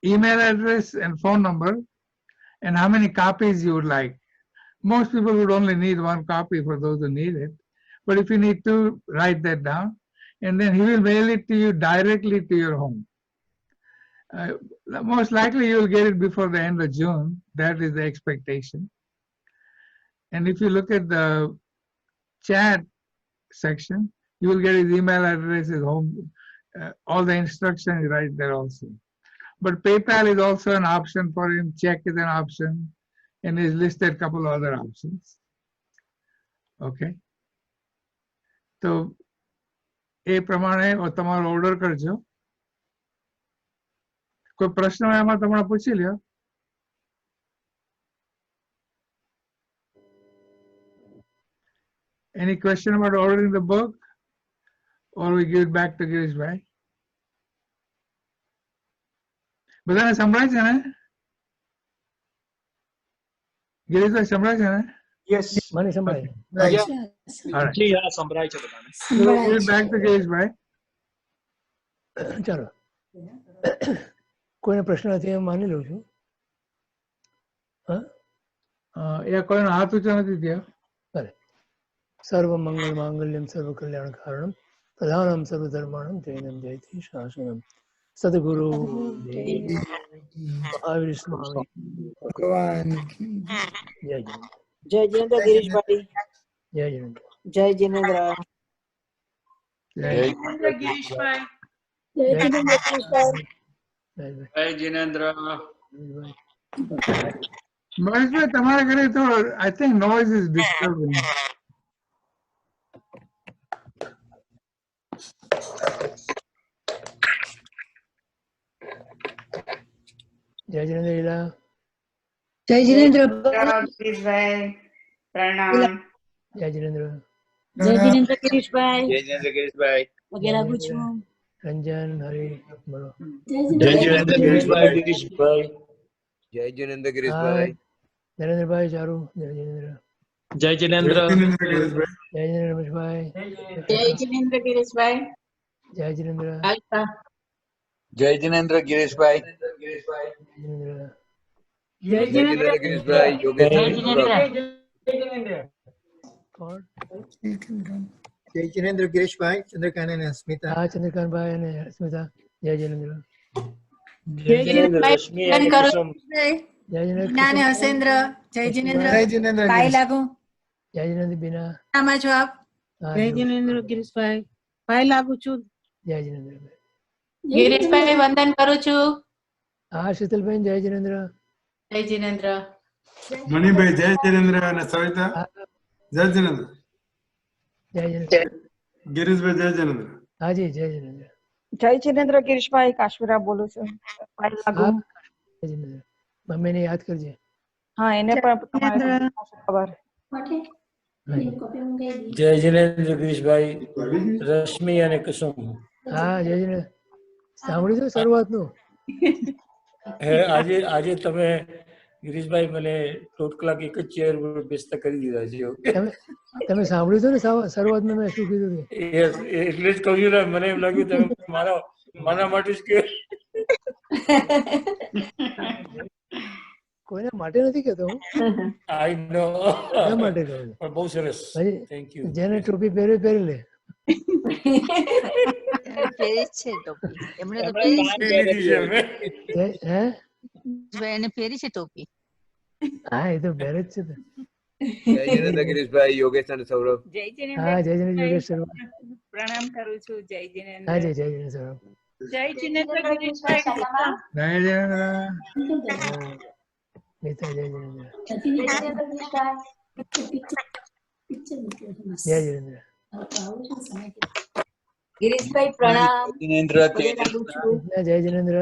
email address and phone number, and how many copies you would like. Most people would only need 1 copy for those who need it. But if you need to, write that down, and then he will mail it to you directly to your home. Most likely you will get it before the end of June. That is the expectation. And if you look at the chat section, you will get his email address, his home, all the instructions right there also. But PayPal is also an option for him. Check is an option, and he's listed a couple of other options. Okay. So, એ પ્રમાણે તમારો order કરજો. કોઈ પ્રશ્ન હોય એમાં તમારે પૂછી લ્યો. Any question about ordering the book, or we give it back to Girishbhai? બધાને સંભળાય છે ને? ગિરીશભાઈ સંભળાય છે ને?
Yes.
મને સંભળાય.
Yeah, સંભળાય છે બધાને.
Give it back to Girishbhai.
ચાલો, કોઈને પ્રશ્ન નથી એમ માની લઉં છું.
એ કોઈનો હાથ ઊંચો નથી થયો.
ભલે. સર્વ મંગલ માંગલ્યમ સર્વ કલ્યાણ કારણમ પ્રધાનમ સર્વ ધર્માણમ જૈનમ જયતિ શાસનમ સદગુરુ મહાવીર સ્વામી
ભગવાન
જય જય
જય જિનેન્દ્ર ગિરીશભાઈ,
જય જયંત.
જય જિનેન્દ્ર,
જય
ગિરીશભાઈ.
જય જિનેન્દ્ર ગિરીશભાઈ.
જય જિનેન્દ્ર.
મહેશભાઈ તમારા ઘરે તો I think noise is disturbing.
જય જયંત લીલા.
જય જિનેન્દ્ર
ગિરીશભાઈ પ્રણામ.
જય જિનેન્દ્ર.
જય જિનેન્દ્ર ગિરીશભાઈ.
જય જિનેન્દ્ર ગિરીશભાઈ.
પગે લાગુ છું.
રંજન હરી બોલો.
જય જિનેન્દ્ર ગિરીશભાઈ.
જય જિનેન્દ્ર
હા
ગિરીશભાઈ.
નરેન્દ્રભાઈ ચારુ. જય જિનેન્દ્ર.
જય જિનેન્દ્ર.
જય જિનેન્દ્ર રમેશભાઈ.
જય જિનેન્દ્ર ગિરીશભાઈ.
જય જિનેન્દ્ર.
આલ્ફા.
જય જિનેન્દ્ર ગિરીશભાઈ.
જિનેન્દ્ર.
જય
જય જિનેન્દ્ર ગિરીશભાઈ. યોગેશ
કોણ?
જય જિનેન્દ્ર ગિરીશભાઈ, ચંદ્રકાંત અને સ્મિતા.
હા ચંદ્રકાંતભાઈ અને સ્મિતા. જય જિનેન્દ્ર.
જય જિનેન્દ્રભાઈ. વંદન કરું.
જય જિનેન્દ્ર.
બીના અને હસેન્દ્ર. જય જિનેન્દ્ર.
જય જિનેન્દ્ર
પાય લાગુ.
જય જિનેન્દ્ર બીના.
આમાં છો આપ.
હા,
જય જિનેન્દ્ર ગિરીશભાઈ. પાય લાગુ છું.
જય જિનેન્દ્ર.
ગિરીશભાઈ વંદન કરું છું.
હા શીતલબેન. જય જિનેન્દ્ર.
જય જિનેન્દ્ર.
મણિભાઈ જય જિનેન્દ્ર અને સવિતા
હા,
જય જિનેન્દ્ર.
જય જિનેન્દ્ર.
ગિરીશભાઈ જય જિનેન્દ્ર.
હાજી જય જિનેન્દ્ર.
જય જિનેન્દ્ર ગિરીશભાઈ, કાશ્મીરા બોલું છું. પાય લાગુ.
હા જય જિનેન્દ્ર. મમ્મીને યાદ કરજે.
હા, એને પણ તમારી ખબર.
જય જિનેન્દ્ર ગિરીશભાઈ. રશ્મિ અને કુસુમ.
હા જય જિનેન્દ્ર. સાંભળ્યું છે શરૂઆતનું?
આજે આજે તમે ગિરીશભાઈ મને ટોટકલાક એક જ ચેર પર બેસતા કરી દીધા છે.
તમે સાંભળ્યું હતું ને શરૂઆતમાં મેં શું કીધું હતું?
એટલે જ કહ્યું ને, મને એમ લાગ્યું તમે મારા માટે જ કે
કોઈના માટે નથી કહેતો હું.
આઈ નો
એના માટે કહું છું.
પણ બહુ સરસ.
હજી
થેન્ક યુ.
જેને ટોપી પહેરી પહેરી લે.
પહેરી છે ટોપી. એમણે તો
હે
એને પહેરી છે ટોપી.
હા એ તો પહેરે જ છે તો.
જય જિનેન્દ્ર ગિરીશભાઈ. યોગેશ અને સૌરભ.
જય
હા જય જિનેન્દ્ર યોગેશ સર.
પ્રણામ કરું છું. જય જિનેન્દ્ર.
હા જય જિનેન્દ્ર સર.
જય જિનેન્દ્ર ગિરીશભાઈ.
જય જિનેન્દ્ર.
મિતા જય જિનેન્દ્ર. જય જિનેન્દ્ર.
ગિરીશભાઈ પ્રણામ.
જિનેન્દ્ર
પગે લાગુ છું.
જય જિનેન્દ્ર.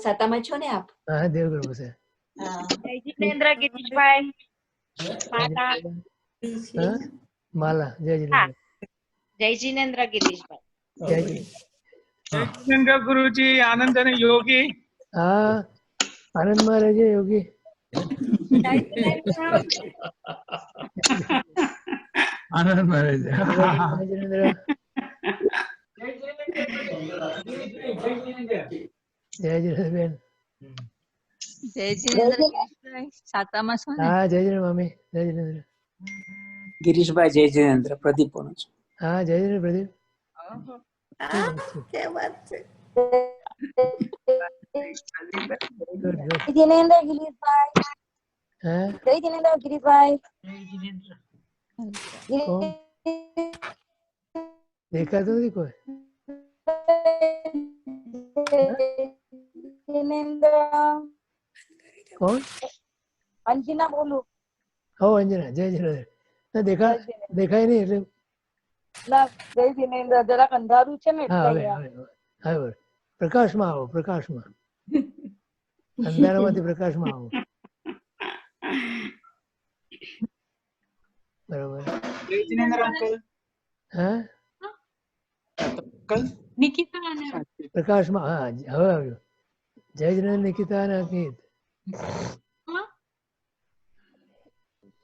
સાતામાં છો ને આપ?
હા દેવગઢ છે.
જય જિનેન્દ્ર ગિરીશભાઈ. માતા.
હા માલા. જય જિનેન્દ્ર.
જય જિનેન્દ્ર ગિરીશભાઈ.
જય જિનેન્દ્ર.
જિનેન્દ્ર ગુરુજી. આનંદ અને યોગી.
હા આનંદમાં રહેજે યોગી.
આનંદમાં રહેજે.
જય જિનેન્દ્ર. જય જિનેન્દ્ર બેન.
જય જિનેન્દ્ર ગિરીશભાઈ. સાતામાં છો ને?
હા જય જિનેન્દ્ર મમ્મી. જય જિનેન્દ્ર.
ગિરીશભાઈ જય જિનેન્દ્ર. પ્રદીપ બોલું છું.
હા જય જિનેન્દ્ર પ્રદીપ.
કે વાત છે.
Good good.
જય જિનેન્દ્ર ગિરીશભાઈ.
હા
જય જિનેન્દ્ર ગિરીશભાઈ.
કોણ દેખાતું નથી કોઈ?
જિનેન્દ્ર.
કોણ?
અંજના બોલું.
હો અંજના. જય જિનેન્દ્ર. ના દેખાય નહીં એટલે.
ના જય જિનેન્દ્ર. જરાક અંધારું છે ને
હા હવે
એટલે.
હવે હવે પ્રકાશમાં આવો. પ્રકાશમાં. અંધારામાંથી પ્રકાશમાં આવો. બરોબર.
જય જિનેન્દ્ર અંકલ.
હા
નિકિતા અને
પ્રકાશમાં. હા હવે આવ્યો. જય જિનેન્દ્ર નિકિતા અને અંકિત.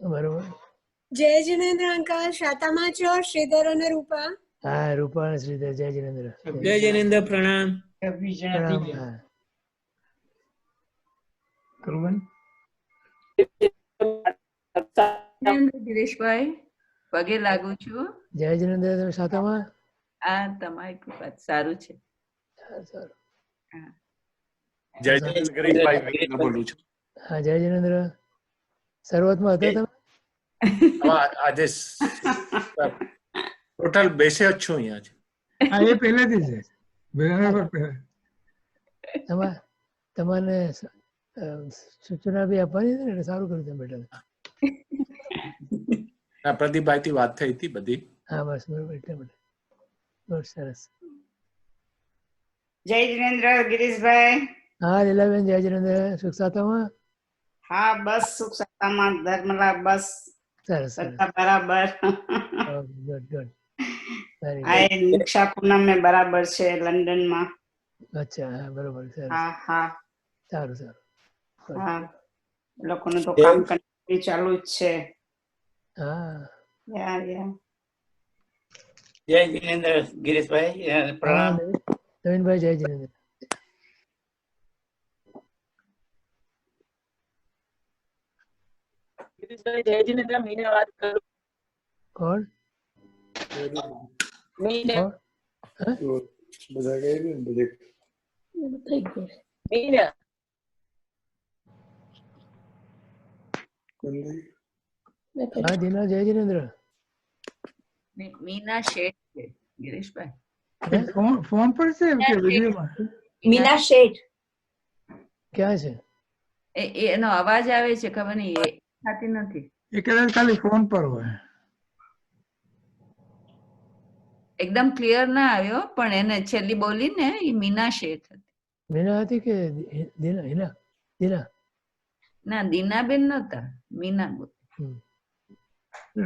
બરોબર.
જય જિનેન્દ્ર અંકલ. શાતામાં છો? શ્રીધર અને રૂપા.
હા રૂપા અને શ્રીધર. જય જિનેન્દ્ર.
જય જિનેન્દ્ર. પ્રણામ.
પ્રણામ. હા
કરુબેન.
ગિરીશભાઈ. પગે લાગુ છું.
જય જિનેન્દ્ર. તમે સાતામાં?
આ તમારી કૃપા. સારું છે.
સારું.
જય જિનેન્દ્ર ગિરીશભાઈ બોલું છું.
હા જય જિનેન્દ્ર. શરૂઆતમાં હતા તમે?
આજે ટોટલ બેસ્યા જ છું અહીંયા.
હા એ પહેલેથી છે.
તમારે સૂચના બી આપવાની હતી ને એટલે સારું કર્યું તમે બેટા.
પ્રદીપભાઈ થી વાત થઈ હતી બધી.
હા બસ બરોબર. એટલે માટે બહુ સરસ.
જય જિનેન્દ્ર ગિરીશભાઈ.
હા લીલાબેન. જય જિનેન્દ્ર. સુખ સાતામાં?
હા બસ સુખ સત્તામાં. ધર્મલા બસ.
સરસ સરસ.
બધા બરાબર.
Good good. વેરી
આ
ગુડ.
એ દીક્ષા પૂનમે બરાબર છે લંડનમાં.
અચ્છા હા બરોબર સરસ.
હા હા
સારું સારું.
હા લોકોનું તો કામ કંઈ ચાલુ જ છે.
હા
યા યા
જય જિનેન્દ્ર ગિરીશભાઈ
હા
પ્રણામ.
નવીનભાઈ જય જિનેન્દ્ર.
ગિરીશભાઈ જય જિનેન્દ્ર મીના વાત કરું.
કોણ
મીના
કોણ હા
બધા કહી દે ને બધે
થઈ ગયું.
મીના
હા દીના જય જિનેન્દ્ર.
મીના શેઠ છે ગિરીશભાઈ.
ફોન પર છે કે વિડીયોમાં?
મીના શેઠ
ક્યાં છે?
એનો અવાજ આવે છે ખબર નહીં એ થતી નથી.
એ કદાચ ખાલી ફોન પર હોય.
એકદમ ક્લિયર ના આવ્યો પણ એને છેલ્લી બોલી ને એ મીના શેઠ હતી.
મીના હતી કે દીના? હિના દીના?
ના દીનાબેન નતા મીના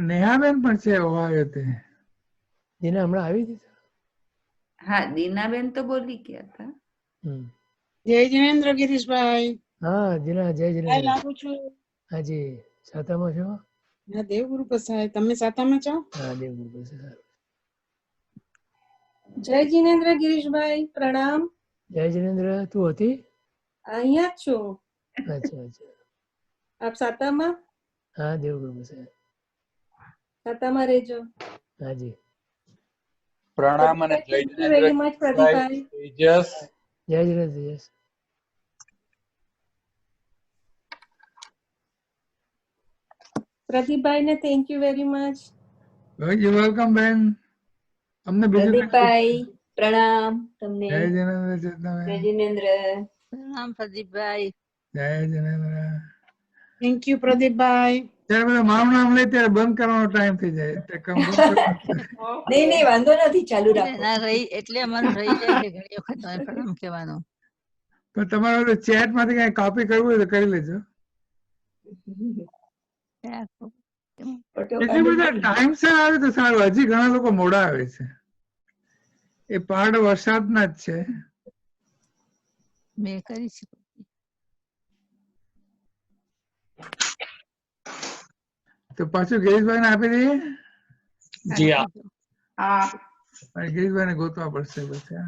નેહાબેન પણ છે હોય તે.
દીના હમણાં આવી હતી.
હા દીનાબેન તો બોલી ગયા હતા.
જય જિનેન્દ્ર ગિરીશભાઈ.
હા દીના જય
કાંઈ
જિનેન્દ્ર.
લાગુ છું.
હાજી સાતામાં છો?
હા દેવગુરુ પ્રસાદ. તમે સાતામાં છો?
હા દેવગુરુ પ્રસાદ.
જય જિનેન્દ્ર ગિરીશભાઈ પ્રણામ.
જય જિનેન્દ્ર તું હતી?
અહીંયા જ છું.
અચ્છા અચ્છા.
આપ સાતામાં?
હા દેવગુરુ પ્રસાદ.
સાતામાં રહેજો.
હાજી.
પ્રણામ અને જય
thank you
Jinendra
very much પ્રદીપભાઈ.
તેજસ.
જય જિનેન્દ્ર યસ.
પ્રદીપભાઈ ને thank you very much.
You welcome બેન. અમને બીજું
પ્રદીપભાઈ પ્રણામ તમને.
જય જિનેન્દ્ર ચેતનાબેન.
જય જિનેન્દ્ર.
પ્રણામ પ્રદીપભાઈ.
જય જિનેન્દ્ર.
થેન્ક યુ પ્રદીપભાઈ.
ત્યારે બધા મારું નામ લે ત્યારે બંધ કરવાનો ટાઈમ થઈ જાય.
નહીં નહીં વાંધો નથી ચાલુ રાખો.
ના રહી એટલે અમારું રહી જાય કે ઘણી વખત તમે પ્રણામ કહેવાનું.
પણ તમારે ચેટ માંથી કઈ કોપી કરવું હોય તો કરી લેજો. એટલે બધા ટાઈમ સર આવે તો સારું. હજી ઘણા લોકો મોડા આવે છે. એ પહાડ વરસાદના જ છે.
મેં કરી છે.
તો પાછું ગિરીશભાઈ ને આપી દઈએ.
જી હા.
હા
ગિરીશભાઈ ને ગોતવા પડશે પછી.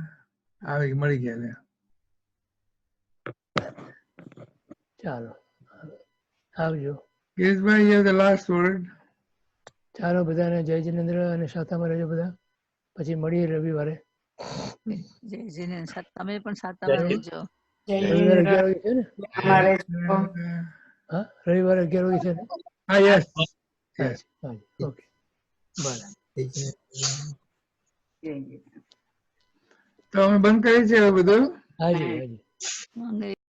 આવી મળી ગયા.
ચાલો આવજો.
ગિરીશભાઈ you have the last word.
ચાલો બધાને જય જિનેન્દ્ર અને સાતામાં રહેજો બધા. પછી મળીએ રવિવારે.
જય જિનેન્દ્ર. તમે પણ સાતામાં રહેજો.
રવિવારે 11 વાગે છે ને? હા રવિવારે 11 વાગે છે ને?
હા યસ.
ઓકે બરાબર.
તો અમે બંધ કરીએ છીએ હવે બધું.
હાજી હાજી.